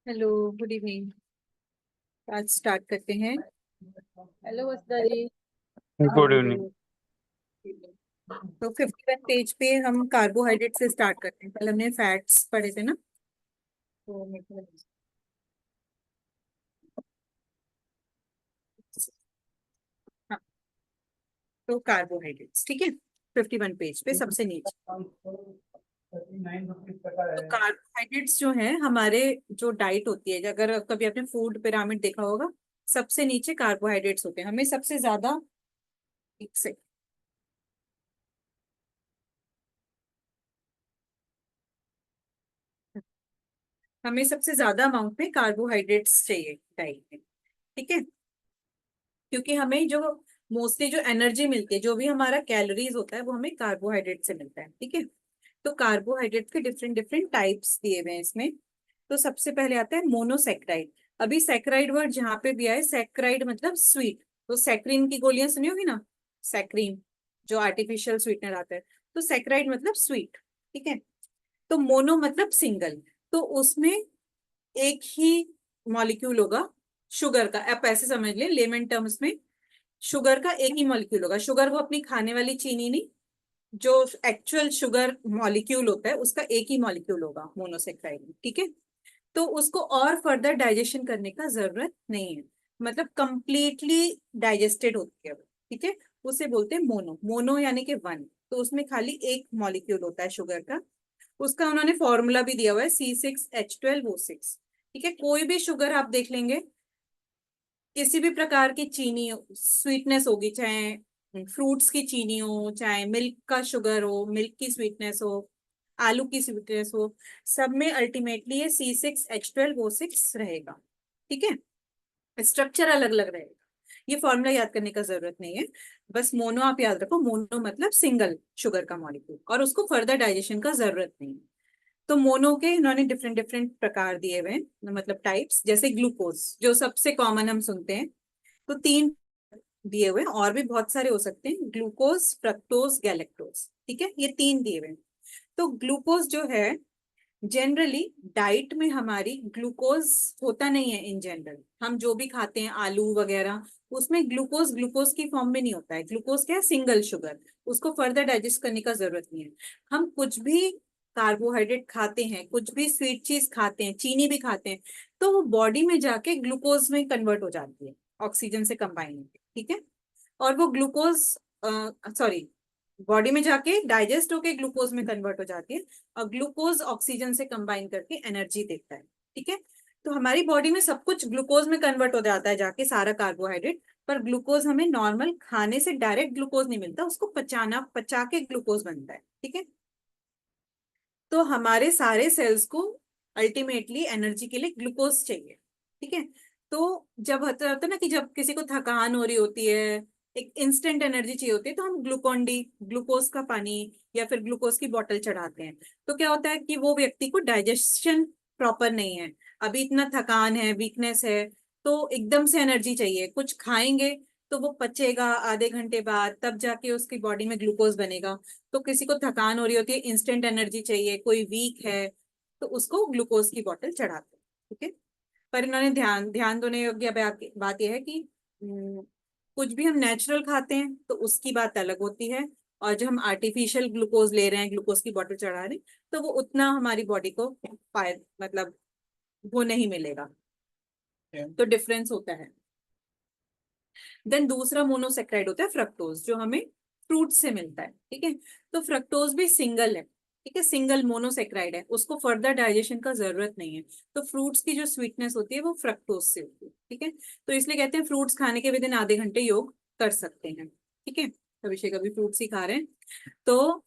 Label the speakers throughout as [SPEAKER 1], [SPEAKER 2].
[SPEAKER 1] Hello, good evening. आज start करते हैं। Hello Vasudha ji.
[SPEAKER 2] Good evening.
[SPEAKER 1] तो 51 पेज पे हम कार्बोहाइड्रेट से स्टार्ट करते हैं। कल हमने फैट्स पढ़े थे ना। तो हाँ, तो कार्बोहाइड्रेट्स ठीक है। 51 पेज पे सबसे नीचे। तो कार्बोहाइड्रेट्स जो है हमारे जो डाइट होती है, अगर कभी आपने फूड पिरामिड देखा होगा, सबसे नीचे कार्बोहाइड्रेट्स होते हैं। हमें सबसे ज्यादा, एक से हमें सबसे ज्यादा अमाउंट में कार्बोहाइड्रेट्स चाहिए डाइट में। ठीक है, क्योंकि हमें जो मोस्टली जो एनर्जी मिलती है, जो भी हमारा कैलोरीज होता है, वो हमें कार्बोहाइड्रेट से मिलता है। ठीक है। तो कार्बोहाइड्रेट के डिफरेंट डिफरेंट टाइप्स दिए हुए हैं इसमें। तो सबसे पहले आता है मोनोसेक्राइड। अभी सेक्राइड वर्ड जहां पे भी आए, सेक्राइड मतलब स्वीट। तो सेक्रीन की गोलियां सुनी होगी ना, सेक्रीन, जो आर्टिफिशियल स्वीटनर आता है। तो सेक्राइड मतलब स्वीट। ठीक है। तो मोनो मतलब सिंगल। तो उसमें एक ही मॉलिक्यूल होगा शुगर का। आप ऐसे समझ लें लेमन टर्म्स में, शुगर का एक ही मॉलिक्यूल होगा। शुगर वो अपनी खाने वाली चीनी नहीं, जो एक्चुअल शुगर मॉलिक्यूल होता है उसका एक ही मॉलिक्यूल होगा मोनोसेक्राइड में। ठीक है। तो उसको और फर्दर डाइजेशन करने का जरूरत नहीं है, मतलब कंप्लीटली डाइजेस्टेड होती है वो। ठीक है। उसे बोलते हैं मोनो। मोनो यानी कि वन। तो उसमें खाली एक मॉलिक्यूल होता है शुगर का। उसका उन्होंने फॉर्मूला भी दिया हुआ है, C6H12O6। ठीक है। कोई भी शुगर आप देख लेंगे, किसी भी प्रकार की चीनी स्वीटनेस होगी, चाहे फ्रूट्स की चीनी हो, चाहे मिल्क का शुगर हो, मिल्क की स्वीटनेस हो, आलू की स्वीटनेस हो, सब में अल्टीमेटली ये C6H12O6 रहेगा। ठीक है। स्ट्रक्चर अलग अलग रहेगा। ये फॉर्मूला याद करने का जरूरत नहीं है। बस मोनो आप याद रखो, मोनो मतलब सिंगल शुगर का मॉलिक्यूल, और उसको फर्दर डाइजेशन का जरूरत नहीं है। तो मोनो के इन्होंने डिफरेंट डिफरेंट प्रकार दिए हुए हैं, मतलब टाइप्स। जैसे ग्लूकोज जो सबसे कॉमन हम सुनते हैं, तो तीन दिए हुए हैं, और भी बहुत सारे हो सकते हैं, ग्लूकोज, फ्रक्टोज, गैलेक्टोज। ठीक है, ये तीन दिए हुए हैं। तो ग्लूकोज जो है, जनरली डाइट में हमारी ग्लूकोज होता नहीं है। इन जनरल हम जो भी खाते हैं आलू वगैरह, उसमें ग्लूकोज ग्लूकोज की फॉर्म में नहीं होता है। ग्लूकोज क्या है, सिंगल शुगर। उसको फर्दर डाइजेस्ट करने का जरूरत नहीं है। हम कुछ भी कार्बोहाइड्रेट खाते हैं, कुछ भी स्वीट चीज खाते हैं, चीनी भी खाते हैं, तो वो बॉडी में जाके ग्लूकोज में कन्वर्ट हो जाती है, ऑक्सीजन से कंबाइन होकर। ठीक है। और वो ग्लूकोज, सॉरी, बॉडी में जाके डाइजेस्ट होके ग्लूकोज में कन्वर्ट हो जाती है, और ग्लूकोज ऑक्सीजन से कंबाइन करके एनर्जी देता है। ठीक है। तो हमारी बॉडी में सब कुछ ग्लूकोज में कन्वर्ट हो जाता है जाके, सारा कार्बोहाइड्रेट। पर ग्लूकोज हमें नॉर्मल खाने से डायरेक्ट ग्लूकोज नहीं मिलता, उसको पचा के ग्लूकोज बनता है। ठीक है। तो हमारे सारे सेल्स को अल्टीमेटली एनर्जी के लिए ग्लूकोज चाहिए। ठीक है। तो जब होता है ना कि जब किसी को थकान हो रही होती है, एक इंस्टेंट एनर्जी चाहिए होती है, तो हम ग्लूकोन डी, ग्लूकोज का पानी, या फिर ग्लूकोज की बोतल चढ़ाते हैं। तो क्या होता है कि वो व्यक्ति को डाइजेशन प्रॉपर नहीं है, अभी इतना थकान है, वीकनेस है, तो एकदम से एनर्जी चाहिए, कुछ खाएंगे तो वो पचेगा आधे घंटे बाद, तब जाके उसकी बॉडी में ग्लूकोज बनेगा। तो किसी को थकान हो रही होती है, इंस्टेंट एनर्जी चाहिए, कोई वीक है, तो उसको ग्लूकोज की बोतल चढ़ाते हैं। ठीक है। पर इन्होंने ध्यान ध्यान देने योग्य बात यह है कि कुछ भी हम नेचुरल खाते हैं तो उसकी बात अलग होती है, और जो हम आर्टिफिशियल ग्लूकोज ले रहे हैं, ग्लूकोज की बोतल चढ़ा रहे हैं, तो वो उतना हमारी बॉडी को मतलब वो नहीं मिलेगा। तो डिफरेंस होता है। देन दूसरा मोनोसेक्राइड होता है फ्रक्टोज, जो हमें फ्रूट से मिलता है। ठीक है। तो फ्रक्टोज भी सिंगल है। ठीक है, सिंगल मोनोसेक्राइड है, उसको फर्दर डाइजेशन का जरूरत नहीं है। तो फ्रूट्स की जो स्वीटनेस होती है वो फ्रक्टोज से होती है। ठीक है। तो इसलिए कहते हैं फ्रूट्स खाने के विद इन आधे घंटे योग कर सकते हैं। ठीक है। अभिषेक अभी फ्रूट्स ही खा रहे हैं। तो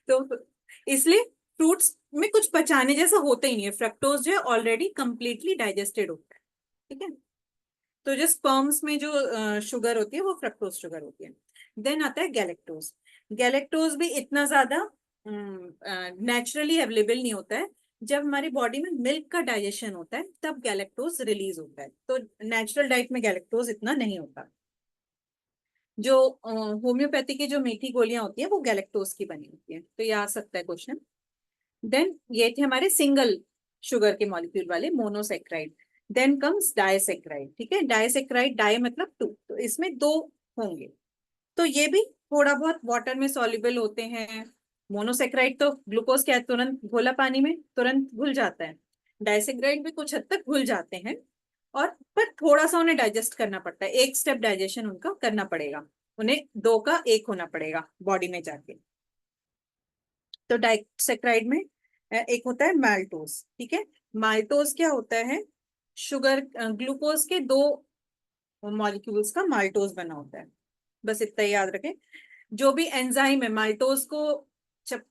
[SPEAKER 1] तो इसलिए फ्रूट्स में कुछ पचाने जैसा होता ही नहीं है। फ्रक्टोज जो है ऑलरेडी कंप्लीटली डाइजेस्टेड होता है। ठीक है। तो जो स्पर्म्स में जो शुगर होती है वो फ्रक्टोज शुगर होती है। देन आता है गैलेक्टोज। गैलेक्टोज भी इतना ज्यादा नेचुरली अवेलेबल नहीं होता है। जब हमारी बॉडी में मिल्क का डाइजेशन होता है तब गैलेक्टोज रिलीज होता है। तो नेचुरल डाइट में गैलेक्टोज इतना नहीं होता। जो होम्योपैथी की जो मीठी गोलियां होती है वो गैलेक्टोज की बनी होती है। तो ये आ सकता है क्वेश्चन। देन ये थे हमारे सिंगल शुगर के मॉलिक्यूल वाले मोनोसेक्राइड। देन कम्स डाइसेक्राइड, ठीक है, डाइसेक्राइड, डाई मतलब टू, तो इसमें दो होंगे। तो ये भी थोड़ा बहुत वाटर में सॉल्युबल होते हैं। मोनोसेक्राइड तो ग्लूकोज क्या है, तुरंत घोला पानी में तुरंत घुल जाता है। डाइसेक्राइड भी कुछ हद तक घुल जाते हैं, और पर थोड़ा सा उन्हें डाइजेस्ट करना पड़ता है, एक स्टेप डाइजेशन उनका करना पड़ेगा, उन्हें दो का एक होना पड़ेगा बॉडी में जाके। तो डाइसेक्राइड में एक होता है माल्टोज, ठीक है। माल्टोज क्या होता है, शुगर ग्लूकोज के दो मॉलिक्यूल्स का माल्टोज बना होता है, बस इतना ही याद रखें। जो भी एंजाइम है माल्टोज को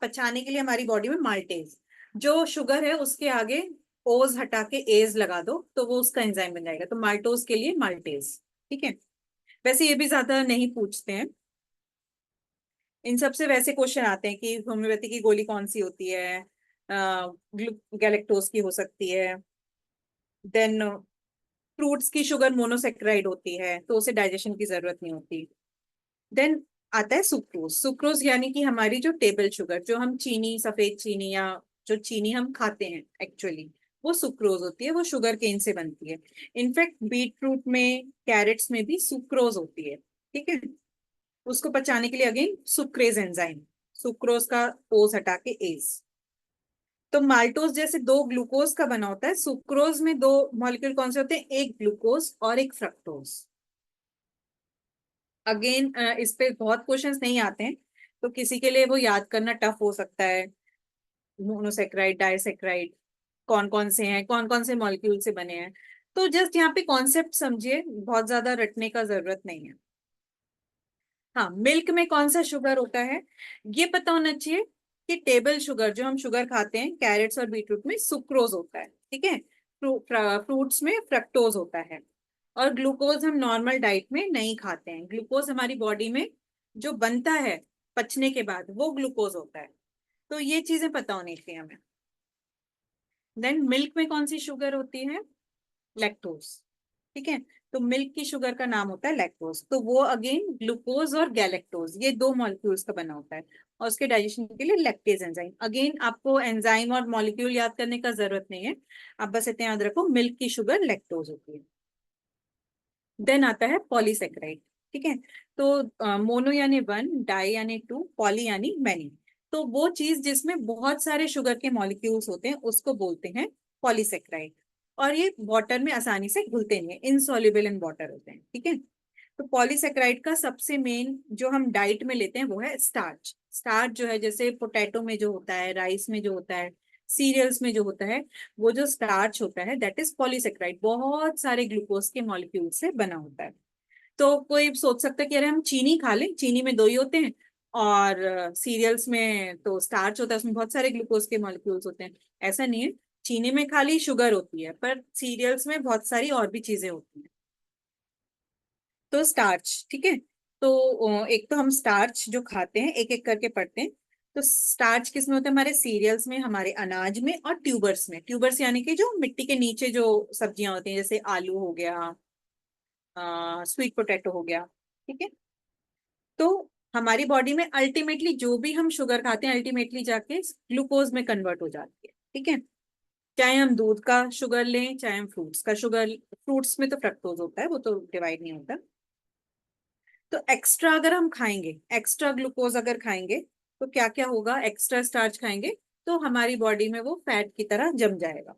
[SPEAKER 1] पचाने के लिए हमारी बॉडी में माल्टेज, जो शुगर है उसके आगे ओज हटा के एज लगा दो तो वो उसका एंजाइम बन जाएगा, तो माल्टोज के लिए माल्टेज, ठीक है। वैसे ये भी ज्यादा नहीं पूछते हैं, इन सबसे वैसे क्वेश्चन आते हैं कि होम्योपैथी की गोली कौन सी होती है, गैलेक्टोज की हो सकती है। देन फ्रूट्स की शुगर मोनोसेक्राइड होती है तो उसे डाइजेशन की जरूरत नहीं होती। देन आता है सुक्रोज, सुक्रोज यानी कि हमारी जो टेबल शुगर, जो हम चीनी, सफेद चीनी या जो चीनी हम खाते हैं एक्चुअली, वो सुक्रोज होती है, वो शुगर केन से बनती है। इनफैक्ट बीट रूट में, कैरेट्स में भी सुक्रोज होती है, ठीक है। उसको पचाने के लिए अगेन सुक्रेज एंजाइम, सुक्रोज का ओज हटा के एज। तो माल्टोज जैसे दो ग्लूकोज का बना होता है, सुक्रोज में दो मॉलिक्यूल कौन से होते हैं, एक ग्लूकोज और एक फ्रक्टोज। अगेन इस पे बहुत क्वेश्चंस नहीं आते हैं, तो किसी के लिए वो याद करना टफ हो सकता है, मोनोसेक्राइड, डाइसेक्राइड कौन कौन से हैं, कौन कौन से मॉलिक्यूल से बने हैं। तो जस्ट यहाँ पे कॉन्सेप्ट समझिए, बहुत ज्यादा रटने का जरूरत नहीं है। हाँ, मिल्क में कौन सा शुगर होता है, ये पता होना चाहिए कि टेबल शुगर जो हम शुगर खाते हैं कैरेट्स और बीटरूट में सुक्रोज होता है, ठीक है। फ्रूट्स में फ्रक्टोज होता है। और ग्लूकोज हम नॉर्मल डाइट में नहीं खाते हैं, ग्लूकोज हमारी बॉडी में जो बनता है पचने के बाद वो ग्लूकोज होता है। तो ये चीजें पता होनी चाहिए हमें। देन मिल्क में कौन सी शुगर होती है, लैक्टोज, ठीक है। तो मिल्क की शुगर का नाम होता है लैक्टोज, तो वो अगेन ग्लूकोज और गैलेक्टोज ये दो मॉलिक्यूल्स का बना होता है, और उसके डाइजेशन के लिए लैक्टेज एंजाइम। अगेन आपको एंजाइम और मॉलिक्यूल याद करने का जरूरत नहीं है, आप बस इतना याद रखो मिल्क की शुगर लैक्टोज होती है। देन आता है पॉलीसेक्राइड, ठीक है। तो मोनो यानी वन, डाई यानी टू, पॉली यानी मैनी। तो वो चीज जिसमें बहुत सारे शुगर के मॉलिक्यूल्स होते हैं उसको बोलते हैं पॉलीसेक्राइड। और ये वाटर में आसानी से घुलते नहीं है, इनसॉल्युबल इन वाटर होते हैं, ठीक है। तो पॉलीसेक्राइड का सबसे मेन जो हम डाइट में लेते हैं वो है स्टार्च। स्टार्च जो है जैसे पोटैटो में जो होता है, राइस में जो होता है, सीरियल्स में जो होता है, वो जो स्टार्च होता है दैट इज पॉलीसेक्राइड, बहुत सारे ग्लूकोज के मॉलिक्यूल से बना होता है। तो कोई सोच सकता है कि अरे हम चीनी खा लें, चीनी में दो ही होते हैं, और सीरियल्स में तो स्टार्च होता है, उसमें बहुत सारे ग्लूकोज के मॉलिक्यूल्स होते हैं। ऐसा नहीं है, चीनी में खाली शुगर होती है, पर सीरियल्स में बहुत सारी और भी चीजें होती हैं। तो स्टार्च, ठीक है। तो एक तो हम स्टार्च जो खाते हैं एक एक करके पढ़ते हैं। तो स्टार्च किस में होता है, हमारे सीरियल्स में, हमारे अनाज में, और ट्यूबर्स में। ट्यूबर्स यानी कि जो मिट्टी के नीचे जो सब्जियां होती हैं, जैसे आलू हो गया, स्वीट पोटैटो हो गया, ठीक है। तो हमारी बॉडी में अल्टीमेटली जो भी हम शुगर खाते हैं अल्टीमेटली जाके ग्लूकोज में कन्वर्ट हो जाती है, ठीक है। चाहे हम दूध का शुगर लें, चाहे हम फ्रूट्स का शुगर, फ्रूट्स में तो फ्रक्टोज होता है, वो तो डिवाइड नहीं होता। तो एक्स्ट्रा अगर हम खाएंगे, एक्स्ट्रा ग्लूकोज अगर खाएंगे, तो क्या क्या होगा, एक्स्ट्रा स्टार्च खाएंगे तो हमारी बॉडी में वो फैट की तरह जम जाएगा।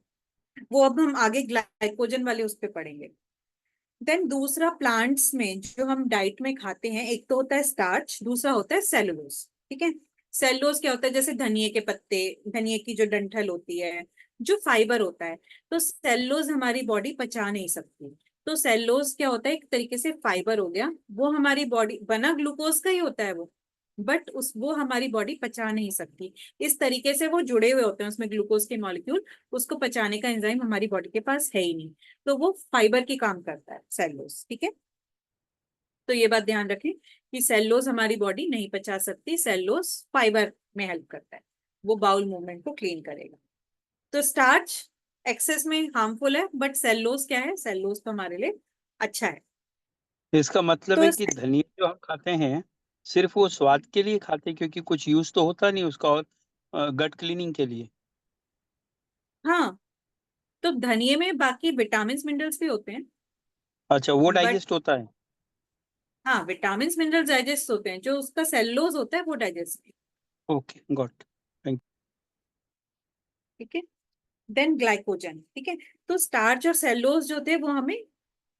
[SPEAKER 1] वो अब हम आगे ग्लाइकोजन वाले उस पे पढ़ेंगे। देन दूसरा, प्लांट्स में जो हम डाइट में खाते हैं एक तो होता है स्टार्च, दूसरा होता है सेलुलोज, ठीक है। सेलुलोज क्या होता है, जैसे धनिए के पत्ते, धनिए की जो डंठल होती है, जो फाइबर होता है, तो सेलुलोज हमारी बॉडी पचा नहीं सकती। तो सेलुलोज क्या होता है, एक तरीके से फाइबर हो गया, वो हमारी बॉडी बना ग्लूकोज का ही होता है वो, बट उस वो हमारी बॉडी पचा नहीं सकती। इस तरीके से वो जुड़े हुए होते हैं उसमें ग्लूकोज के मॉलिक्यूल, उसको पचाने का एंजाइम हमारी बॉडी के पास है ही नहीं। तो वो फाइबर की काम करता है सेलुलोज, ठीक है। तो ये बात ध्यान रखें कि सेलुलोज हमारी बॉडी नहीं पचा सकती, सेलुलोज फाइबर में हेल्प करता है, वो बाउल मूवमेंट को क्लीन करेगा। तो स्टार्च एक्सेस में हार्मफुल है, बट सेलुलोज क्या है, सेलुलोज तो हमारे लिए अच्छा है।
[SPEAKER 2] इसका मतलब
[SPEAKER 1] तो
[SPEAKER 2] है कि धनिया जो हम खाते हैं सिर्फ वो स्वाद के लिए खाते हैं, क्योंकि कुछ यूज तो होता नहीं उसका, और गट क्लीनिंग के लिए।
[SPEAKER 1] हाँ, तो धनिये में बाकी विटामिन मिनरल्स भी होते हैं,
[SPEAKER 2] अच्छा, वो
[SPEAKER 1] बट
[SPEAKER 2] डाइजेस्ट होता है।
[SPEAKER 1] हाँ विटामिन मिनरल्स डाइजेस्ट होते हैं, जो उसका सेलुलोज होता है वो डाइजेस्ट।
[SPEAKER 2] Okay, got. थैंक।
[SPEAKER 1] ठीक है। देन ग्लाइकोजन, ठीक है। तो स्टार्च और सेलुलोज जो थे वो हमें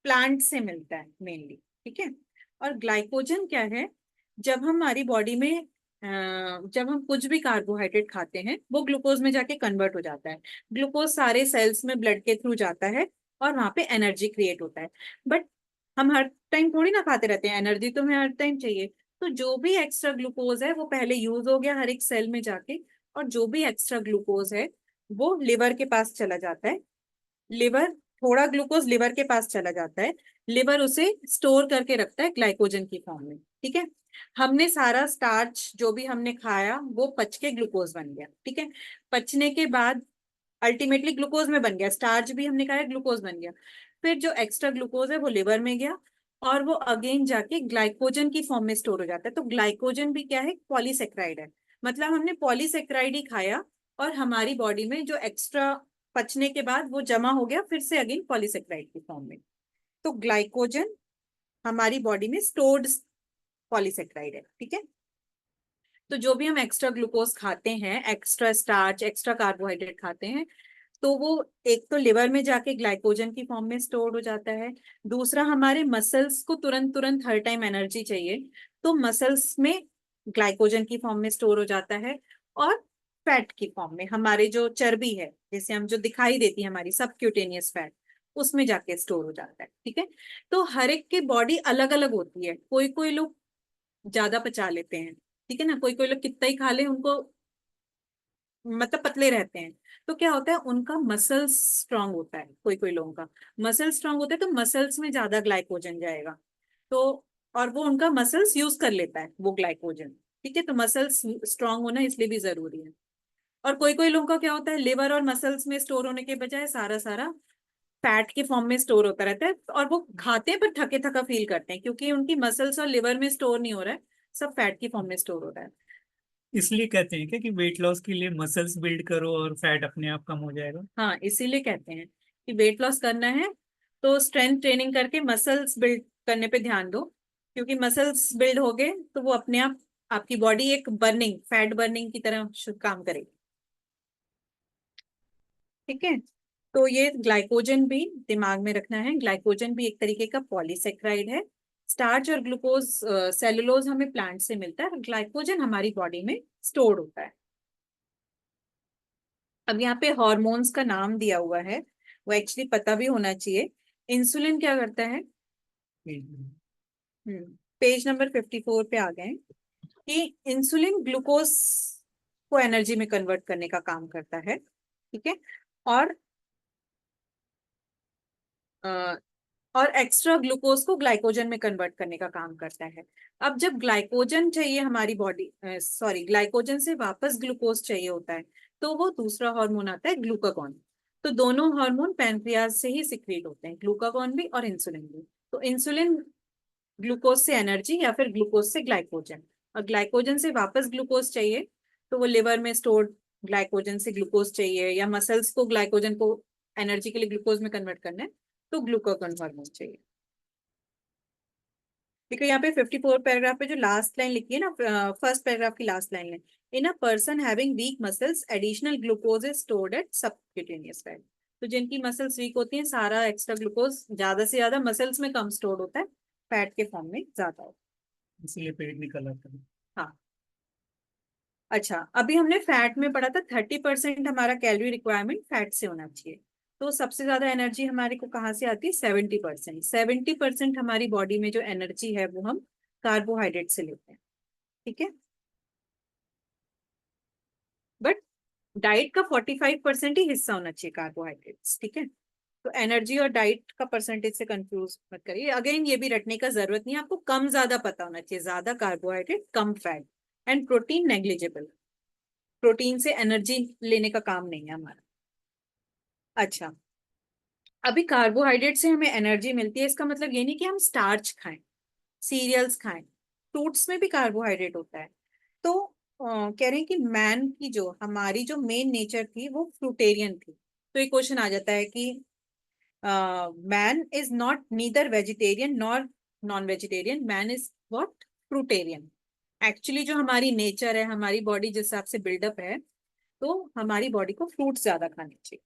[SPEAKER 1] प्लांट से मिलता है मेनली, ठीक है। और ग्लाइकोजन क्या है, जब हमारी बॉडी में जब हम कुछ भी कार्बोहाइड्रेट खाते हैं वो ग्लूकोज में जाके कन्वर्ट हो जाता है। ग्लूकोज सारे सेल्स में ब्लड के थ्रू जाता है और वहां पे एनर्जी क्रिएट होता है। बट हम हर टाइम थोड़ी ना खाते रहते हैं, एनर्जी तो हमें हर टाइम चाहिए। तो जो भी एक्स्ट्रा ग्लूकोज है वो पहले यूज हो गया हर एक सेल में जाके, और जो भी एक्स्ट्रा ग्लूकोज है वो लिवर के पास चला जाता है। लिवर, थोड़ा ग्लूकोज लिवर के पास चला जाता है, लिवर उसे स्टोर करके रखता है ग्लाइकोजन की फॉर्म में, ठीक है। हमने सारा स्टार्च जो भी हमने खाया वो पच के ग्लूकोज बन गया, ठीक है। पचने के बाद अल्टीमेटली ग्लूकोज में बन गया, स्टार्च भी हमने खाया ग्लूकोज बन गया। फिर जो एक्स्ट्रा ग्लूकोज है वो लिवर में गया, और वो अगेन जाके ग्लाइकोजन की फॉर्म में स्टोर हो जाता है। तो ग्लाइकोजन भी क्या है, पॉलीसेक्राइड है। मतलब हमने पॉलीसेक्राइड ही खाया, और हमारी बॉडी में जो एक्स्ट्रा पचने के बाद वो जमा हो गया फिर से अगेन पॉलीसेक्राइड की फॉर्म में। तो ग्लाइकोजन हमारी बॉडी में स्टोर्ड पॉलीसेक्राइड है, ठीक है। तो जो भी हम एक्स्ट्रा ग्लूकोज खाते हैं, एक्स्ट्रा स्टार्च, एक्स्ट्रा कार्बोहाइड्रेट खाते हैं, तो वो एक तो लिवर में जाके ग्लाइकोजन की फॉर्म में स्टोर हो जाता है। दूसरा, हमारे मसल्स को तुरंत तुरंत हर टाइम एनर्जी चाहिए, तो मसल्स में ग्लाइकोजन की फॉर्म में स्टोर हो जाता है। और फैट की फॉर्म में हमारे जो चर्बी है, जैसे हम जो दिखाई देती है हमारी सबक्यूटेनियस फैट, उसमें जाके स्टोर हो जाता है, ठीक है। तो हर एक की बॉडी अलग अलग होती है, कोई कोई लोग ज्यादा पचा लेते हैं, ठीक है ना, कोई कोई लोग कितना ही खा ले उनको मतलब पतले रहते हैं। तो क्या होता है, उनका मसल्स स्ट्रांग होता है, कोई कोई लोगों का मसल स्ट्रांग होता है, तो मसल्स में ज्यादा ग्लाइकोजन जाएगा। तो और वो उनका मसल्स यूज कर लेता है वो ग्लाइकोजन, ठीक है। तो मसल्स स्ट्रांग होना इसलिए भी जरूरी है। और कोई कोई लोगों का क्या होता है, लिवर और मसल्स में स्टोर होने के बजाय सारा सारा फैट के फॉर्म में स्टोर होता रहता है, और वो खाते हैं पर थके थका फील करते हैं, क्योंकि उनकी मसल्स और लिवर में स्टोर नहीं हो रहा है, सब फैट की फॉर्म में स्टोर हो रहा है।
[SPEAKER 3] इसलिए कहते हैं क्या कि वेट लॉस के लिए मसल्स बिल्ड करो और फैट अपने आप कम हो जाएगा।
[SPEAKER 1] हाँ, इसीलिए कहते हैं कि वेट लॉस करना है तो स्ट्रेंथ ट्रेनिंग करके मसल्स बिल्ड करने पे ध्यान दो, क्योंकि मसल्स बिल्ड हो गए तो वो अपने आप आपकी बॉडी एक बर्निंग, फैट बर्निंग की तरह काम करेगी, ठीक है। तो ये ग्लाइकोजन भी दिमाग में रखना है, ग्लाइकोजन भी एक तरीके का पॉलीसेक्राइड है। स्टार्च और ग्लूकोज, सेलुलोज हमें प्लांट से मिलता है, और ग्लाइकोजन हमारी बॉडी में स्टोर्ड होता है। अब यहाँ पे हॉर्मोन्स का नाम दिया हुआ है, वो एक्चुअली पता भी होना चाहिए। इंसुलिन क्या करता है, पेज नंबर 54 पे आ गए हैं, कि इंसुलिन ग्लूकोज को एनर्जी में कन्वर्ट करने का काम करता है, ठीक है। और अ, और एक्स्ट्रा ग्लूकोज को ग्लाइकोजन में कन्वर्ट करने का काम करता है। अब जब ग्लाइकोजन चाहिए हमारी बॉडी, सॉरी ग्लाइकोजन से वापस ग्लूकोज चाहिए होता है, तो वो दूसरा हार्मोन आता है ग्लूकागॉन। तो दोनों हार्मोन पैनक्रियाज से ही सिक्रीट होते हैं, ग्लूकागॉन भी और इंसुलिन भी। तो इंसुलिन ग्लूकोज से एनर्जी, या फिर ग्लूकोज से ग्लाइकोजन, और ग्लाइकोजन से वापस ग्लूकोज चाहिए, तो वो लिवर में स्टोर्ड ग्लाइकोजन से ग्लूकोज चाहिए, या मसल्स को ग्लाइकोजन को एनर्जी के लिए ग्लूकोज में कन्वर्ट करना है, तो ग्लूकागॉन हार्मोन चाहिए। देखो यहाँ पे 54 पैराग्राफ पे जो लास्ट लाइन लिखी है ना, फर्स्ट पैराग्राफ की लास्ट लाइन है, in a person having weak muscles additional glucose is stored at subcutaneous fat. तो जिनकी मसल्स वीक होती हैं, सारा एक्स्ट्रा ग्लूकोज ज्यादा से ज्यादा मसल्स में कम स्टोर होता है, फैट के फॉर्म में ज्यादा होता
[SPEAKER 3] इसलिए पेट निकल आता है।
[SPEAKER 1] है। हाँ। अच्छा, अभी हमने फैट में पढ़ा था 30% हमारा कैलोरी रिक्वायरमेंट फैट से होना चाहिए। तो सबसे ज्यादा एनर्जी हमारे को कहाँ से आती है, 70%। 70% हमारी बॉडी में जो एनर्जी है वो हम कार्बोहाइड्रेट से लेते हैं, ठीक है। बट डाइट का 45% ही हिस्सा होना चाहिए कार्बोहाइड्रेट्स, ठीक है। तो एनर्जी और डाइट का परसेंटेज से कंफ्यूज मत करिए, अगेन ये भी रटने का जरूरत नहीं है आपको, कम ज्यादा पता होना चाहिए, ज्यादा carbohydrate come fat, and protein negligible. Protein से एनर्जी लेने का काम नहीं है हमारा। अच्छा, अभी कार्बोहाइड्रेट से हमें एनर्जी मिलती है, इसका मतलब ये नहीं कि हम स्टार्च खाएं, सीरियल्स खाएं, फ्रूट्स में भी कार्बोहाइड्रेट होता है। तो कह रहे हैं कि मैन की जो हमारी जो मेन नेचर थी वो फ्रूटेरियन थी, तो ये क्वेश्चन आ जाता है कि man is not neither vegetarian nor non vegetarian, man is what, fruitarian. Actually जो हमारी नेचर है, हमारी बॉडी जिस हिसाब से बिल्डअप है, तो हमारी बॉडी को फ्रूट्स ज्यादा खाने चाहिए।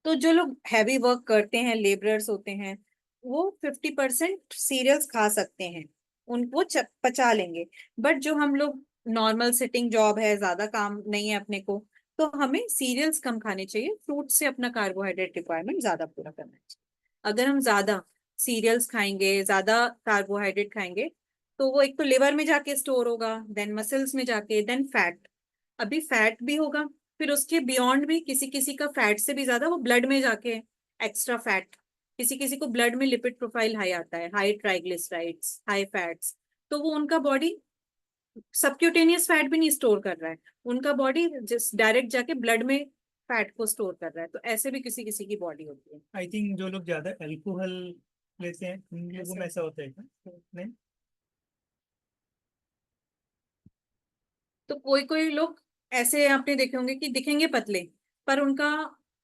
[SPEAKER 1] तो जो लोग हैवी वर्क करते हैं, लेबरर्स होते हैं, वो 50% सीरियल्स खा सकते हैं, उनको पचा लेंगे। बट जो हम लोग नॉर्मल सिटिंग जॉब है, ज्यादा काम नहीं है अपने को, तो हमें सीरियल्स कम खाने चाहिए, फ्रूट से अपना कार्बोहाइड्रेट रिक्वायरमेंट ज्यादा पूरा करना चाहिए। अगर हम ज्यादा सीरियल्स खाएंगे, ज्यादा कार्बोहाइड्रेट खाएंगे, तो वो एक तो लिवर में जाके स्टोर होगा, देन मसल्स में जाके, देन फैट, अभी फैट भी होगा, फिर उसके बियॉन्ड भी किसी किसी का फैट से भी ज्यादा वो ब्लड में जाके एक्स्ट्रा फैट, किसी किसी को ब्लड में लिपिड प्रोफाइल हाई आता है, हाई ट्राइग्लिसराइड्स, हाई फैट्स, तो वो उनका बॉडी सबक्यूटेनियस फैट भी नहीं स्टोर कर रहा है, उनका बॉडी जिस डायरेक्ट जाके ब्लड में फैट को स्टोर कर रहा है। तो ऐसे भी किसी किसी की बॉडी होती है।
[SPEAKER 3] आई थिंक जो लोग ज्यादा अल्कोहल लेते हैं उन लोगों में ऐसा होता है क्या? नहीं।
[SPEAKER 1] तो कोई कोई लोग ऐसे आपने देखे होंगे कि दिखेंगे पतले, पर उनका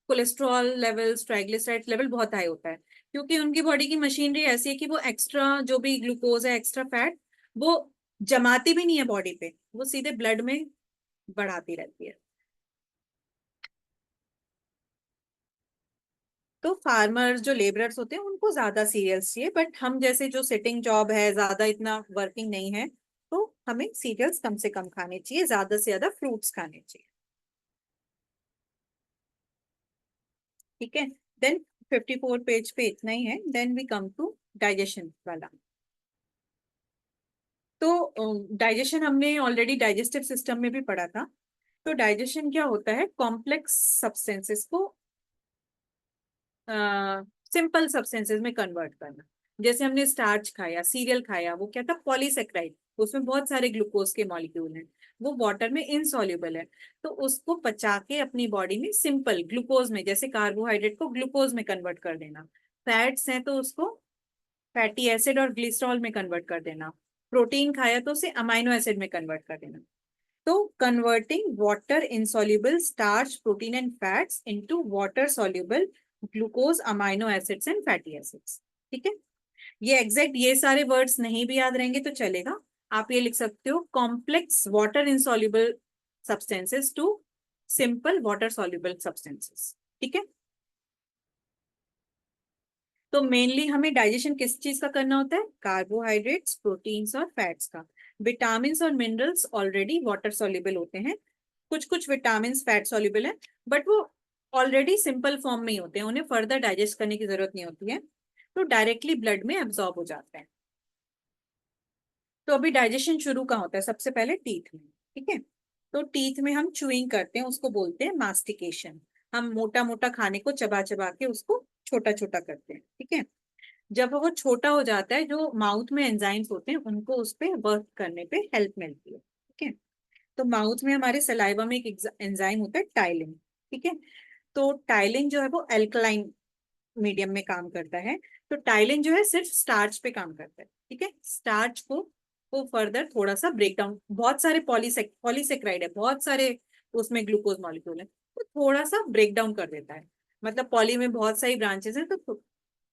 [SPEAKER 1] कोलेस्ट्रॉल लेवल्स, ट्राइग्लिसराइड लेवल बहुत हाई होता है, क्योंकि उनकी बॉडी की मशीनरी ऐसी है कि वो एक्स्ट्रा जो भी ग्लूकोज है, एक्स्ट्रा फैट, वो जमाती भी नहीं है बॉडी पे, वो सीधे ब्लड में बढ़ाती रहती है। तो फार्मर्स जो लेबरर्स होते हैं उनको ज्यादा सीरियल्स चाहिए, बट हम जैसे जो सिटिंग जॉब है, ज्यादा इतना वर्किंग नहीं है, तो हमें सीरियल्स कम से कम खाने चाहिए, ज्यादा से ज्यादा फ्रूट्स खाने चाहिए। ठीक है, देन 54 पेज पे इतना ही है। Then we come to digestion वाला। तो डाइजेशन हमने ऑलरेडी डाइजेस्टिव सिस्टम में भी पढ़ा था। तो डाइजेशन क्या होता है, कॉम्प्लेक्स सब्सटेंसेस को सिंपल सब्सटेंसेस में कन्वर्ट करना। जैसे हमने स्टार्च खाया, सीरियल खाया, वो क्या था, पॉलीसेक्राइड, उसमें बहुत सारे ग्लूकोज के मॉलिक्यूल हैं, वो वाटर में इनसॉल्युबल है, तो उसको पचा के अपनी बॉडी में सिंपल ग्लूकोज में, जैसे कार्बोहाइड्रेट को ग्लूकोज में कन्वर्ट कर देना। फैट्स हैं तो उसको फैटी एसिड और ग्लिसरॉल में कन्वर्ट कर देना। प्रोटीन खाया तो उसे अमाइनो एसिड में कन्वर्ट कर देना। तो converting water insoluble starch, protein and fats into water soluble glucose, amino acids and fatty acids. ठीक है, ये एग्जैक्ट ये सारे वर्ड्स नहीं भी याद रहेंगे तो चलेगा, आप ये लिख सकते हो, complex water insoluble substances to simple water soluble substances. ठीक है, तो मेनली हमें डाइजेशन किस चीज का करना होता है, कार्बोहाइड्रेट्स, प्रोटीन्स और फैट्स का। विटामिन और मिनरल्स ऑलरेडी वाटर सॉल्युबल होते हैं, कुछ कुछ विटामिन फैट सॉल्युबल है, बट वो ऑलरेडी सिंपल फॉर्म में ही होते हैं, उन्हें फर्दर डाइजेस्ट करने की जरूरत नहीं होती है, तो डायरेक्टली ब्लड में एब्जॉर्ब हो जाते हैं। तो अभी डाइजेशन शुरू कहाँ होता है, सबसे पहले टीथ में। ठीक है, तो टीथ में हम च्यूइंग करते हैं, उसको बोलते हैं मास्टिकेशन। हम मोटा मोटा खाने को चबा चबा के उसको छोटा छोटा करते हैं। ठीक है, जब वो छोटा हो जाता है, जो माउथ में एंजाइम्स होते हैं उनको उस पे वर्क करने पे हेल्प मिलती है। ठीक है, तो माउथ में हमारे सलाइवा में एक एंजाइम होता है टाइलिन। ठीक है, तो टाइलिन जो है वो अल्कलाइन मीडियम में काम करता है। तो टाइलिन जो है सिर्फ स्टार्च पे काम करता है। ठीक है, स्टार्च को वो फर्दर थोड़ा सा ब्रेक डाउन, बहुत सारे पॉलीसेक्राइड है, बहुत सारे उसमें ग्लूकोज मॉलिक्यूल है, तो थोड़ा सा ब्रेक डाउन कर देता है। मतलब पॉली में बहुत सारी ब्रांचेस हैं, तो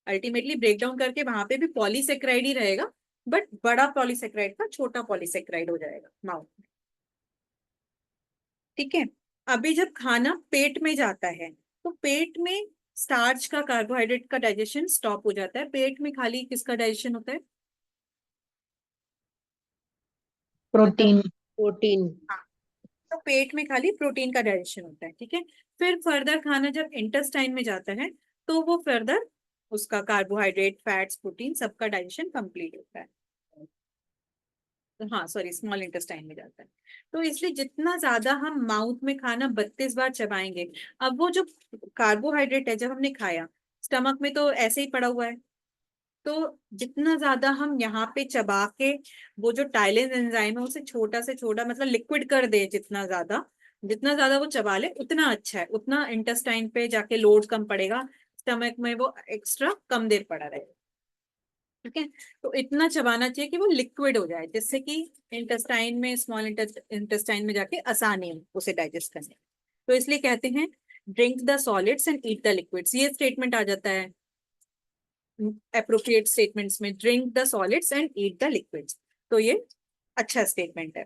[SPEAKER 1] अल्टीमेटली ब्रेक डाउन करके वहां पे भी पॉलीसेक्राइड ही रहेगा, बट बड़ा पॉलीसेक्राइड का छोटा पॉलीसेक्राइड हो जाएगा माउथ में। ठीक है, अभी जब खाना पेट में जाता है, तो पेट में स्टार्च का, कार्बोहाइड्रेट का डाइजेशन स्टॉप हो जाता है, पेट में खाली किसका डाइजेशन होता है,
[SPEAKER 4] प्रोटीन।
[SPEAKER 1] मतलब
[SPEAKER 4] प्रोटीन।
[SPEAKER 1] हाँ, तो पेट में खाली प्रोटीन का डाइजेशन होता है। ठीक है, फिर फर्दर खाना जब इंटेस्टाइन में जाता है, तो वो फर्दर उसका कार्बोहाइड्रेट, फैट्स, प्रोटीन सबका डाइजेशन कंप्लीट होता है। हाँ सॉरी, स्मॉल इंटेस्टाइन में जाता है। तो इसलिए जितना ज्यादा हम माउथ में खाना 32 बार चबाएंगे, अब वो जो कार्बोहाइड्रेट है जब हमने खाया, स्टमक में तो ऐसे ही पड़ा हुआ है, तो जितना ज्यादा हम यहाँ पे चबा के वो जो टाइलिन एंजाइम है उसे छोटा से छोटा, मतलब लिक्विड कर दे, जितना ज्यादा वो चबा ले उतना अच्छा है, उतना इंटेस्टाइन पे जाके लोड कम पड़ेगा, स्टमक में वो एक्स्ट्रा कम देर पड़ा रहेगा। ठीक है, तो इतना चबाना चाहिए कि वो लिक्विड हो जाए, जिससे कि इंटेस्टाइन में, स्मॉल इंटेस्टाइन में जाके आसानी हो उसे डाइजेस्ट करने। तो इसलिए कहते हैं drink the solids and eat the liquids, ये स्टेटमेंट आ जाता है अप्रोप्रिएट स्टेटमेंट्स में, drink the solids and eat the liquids, तो ये अच्छा स्टेटमेंट है।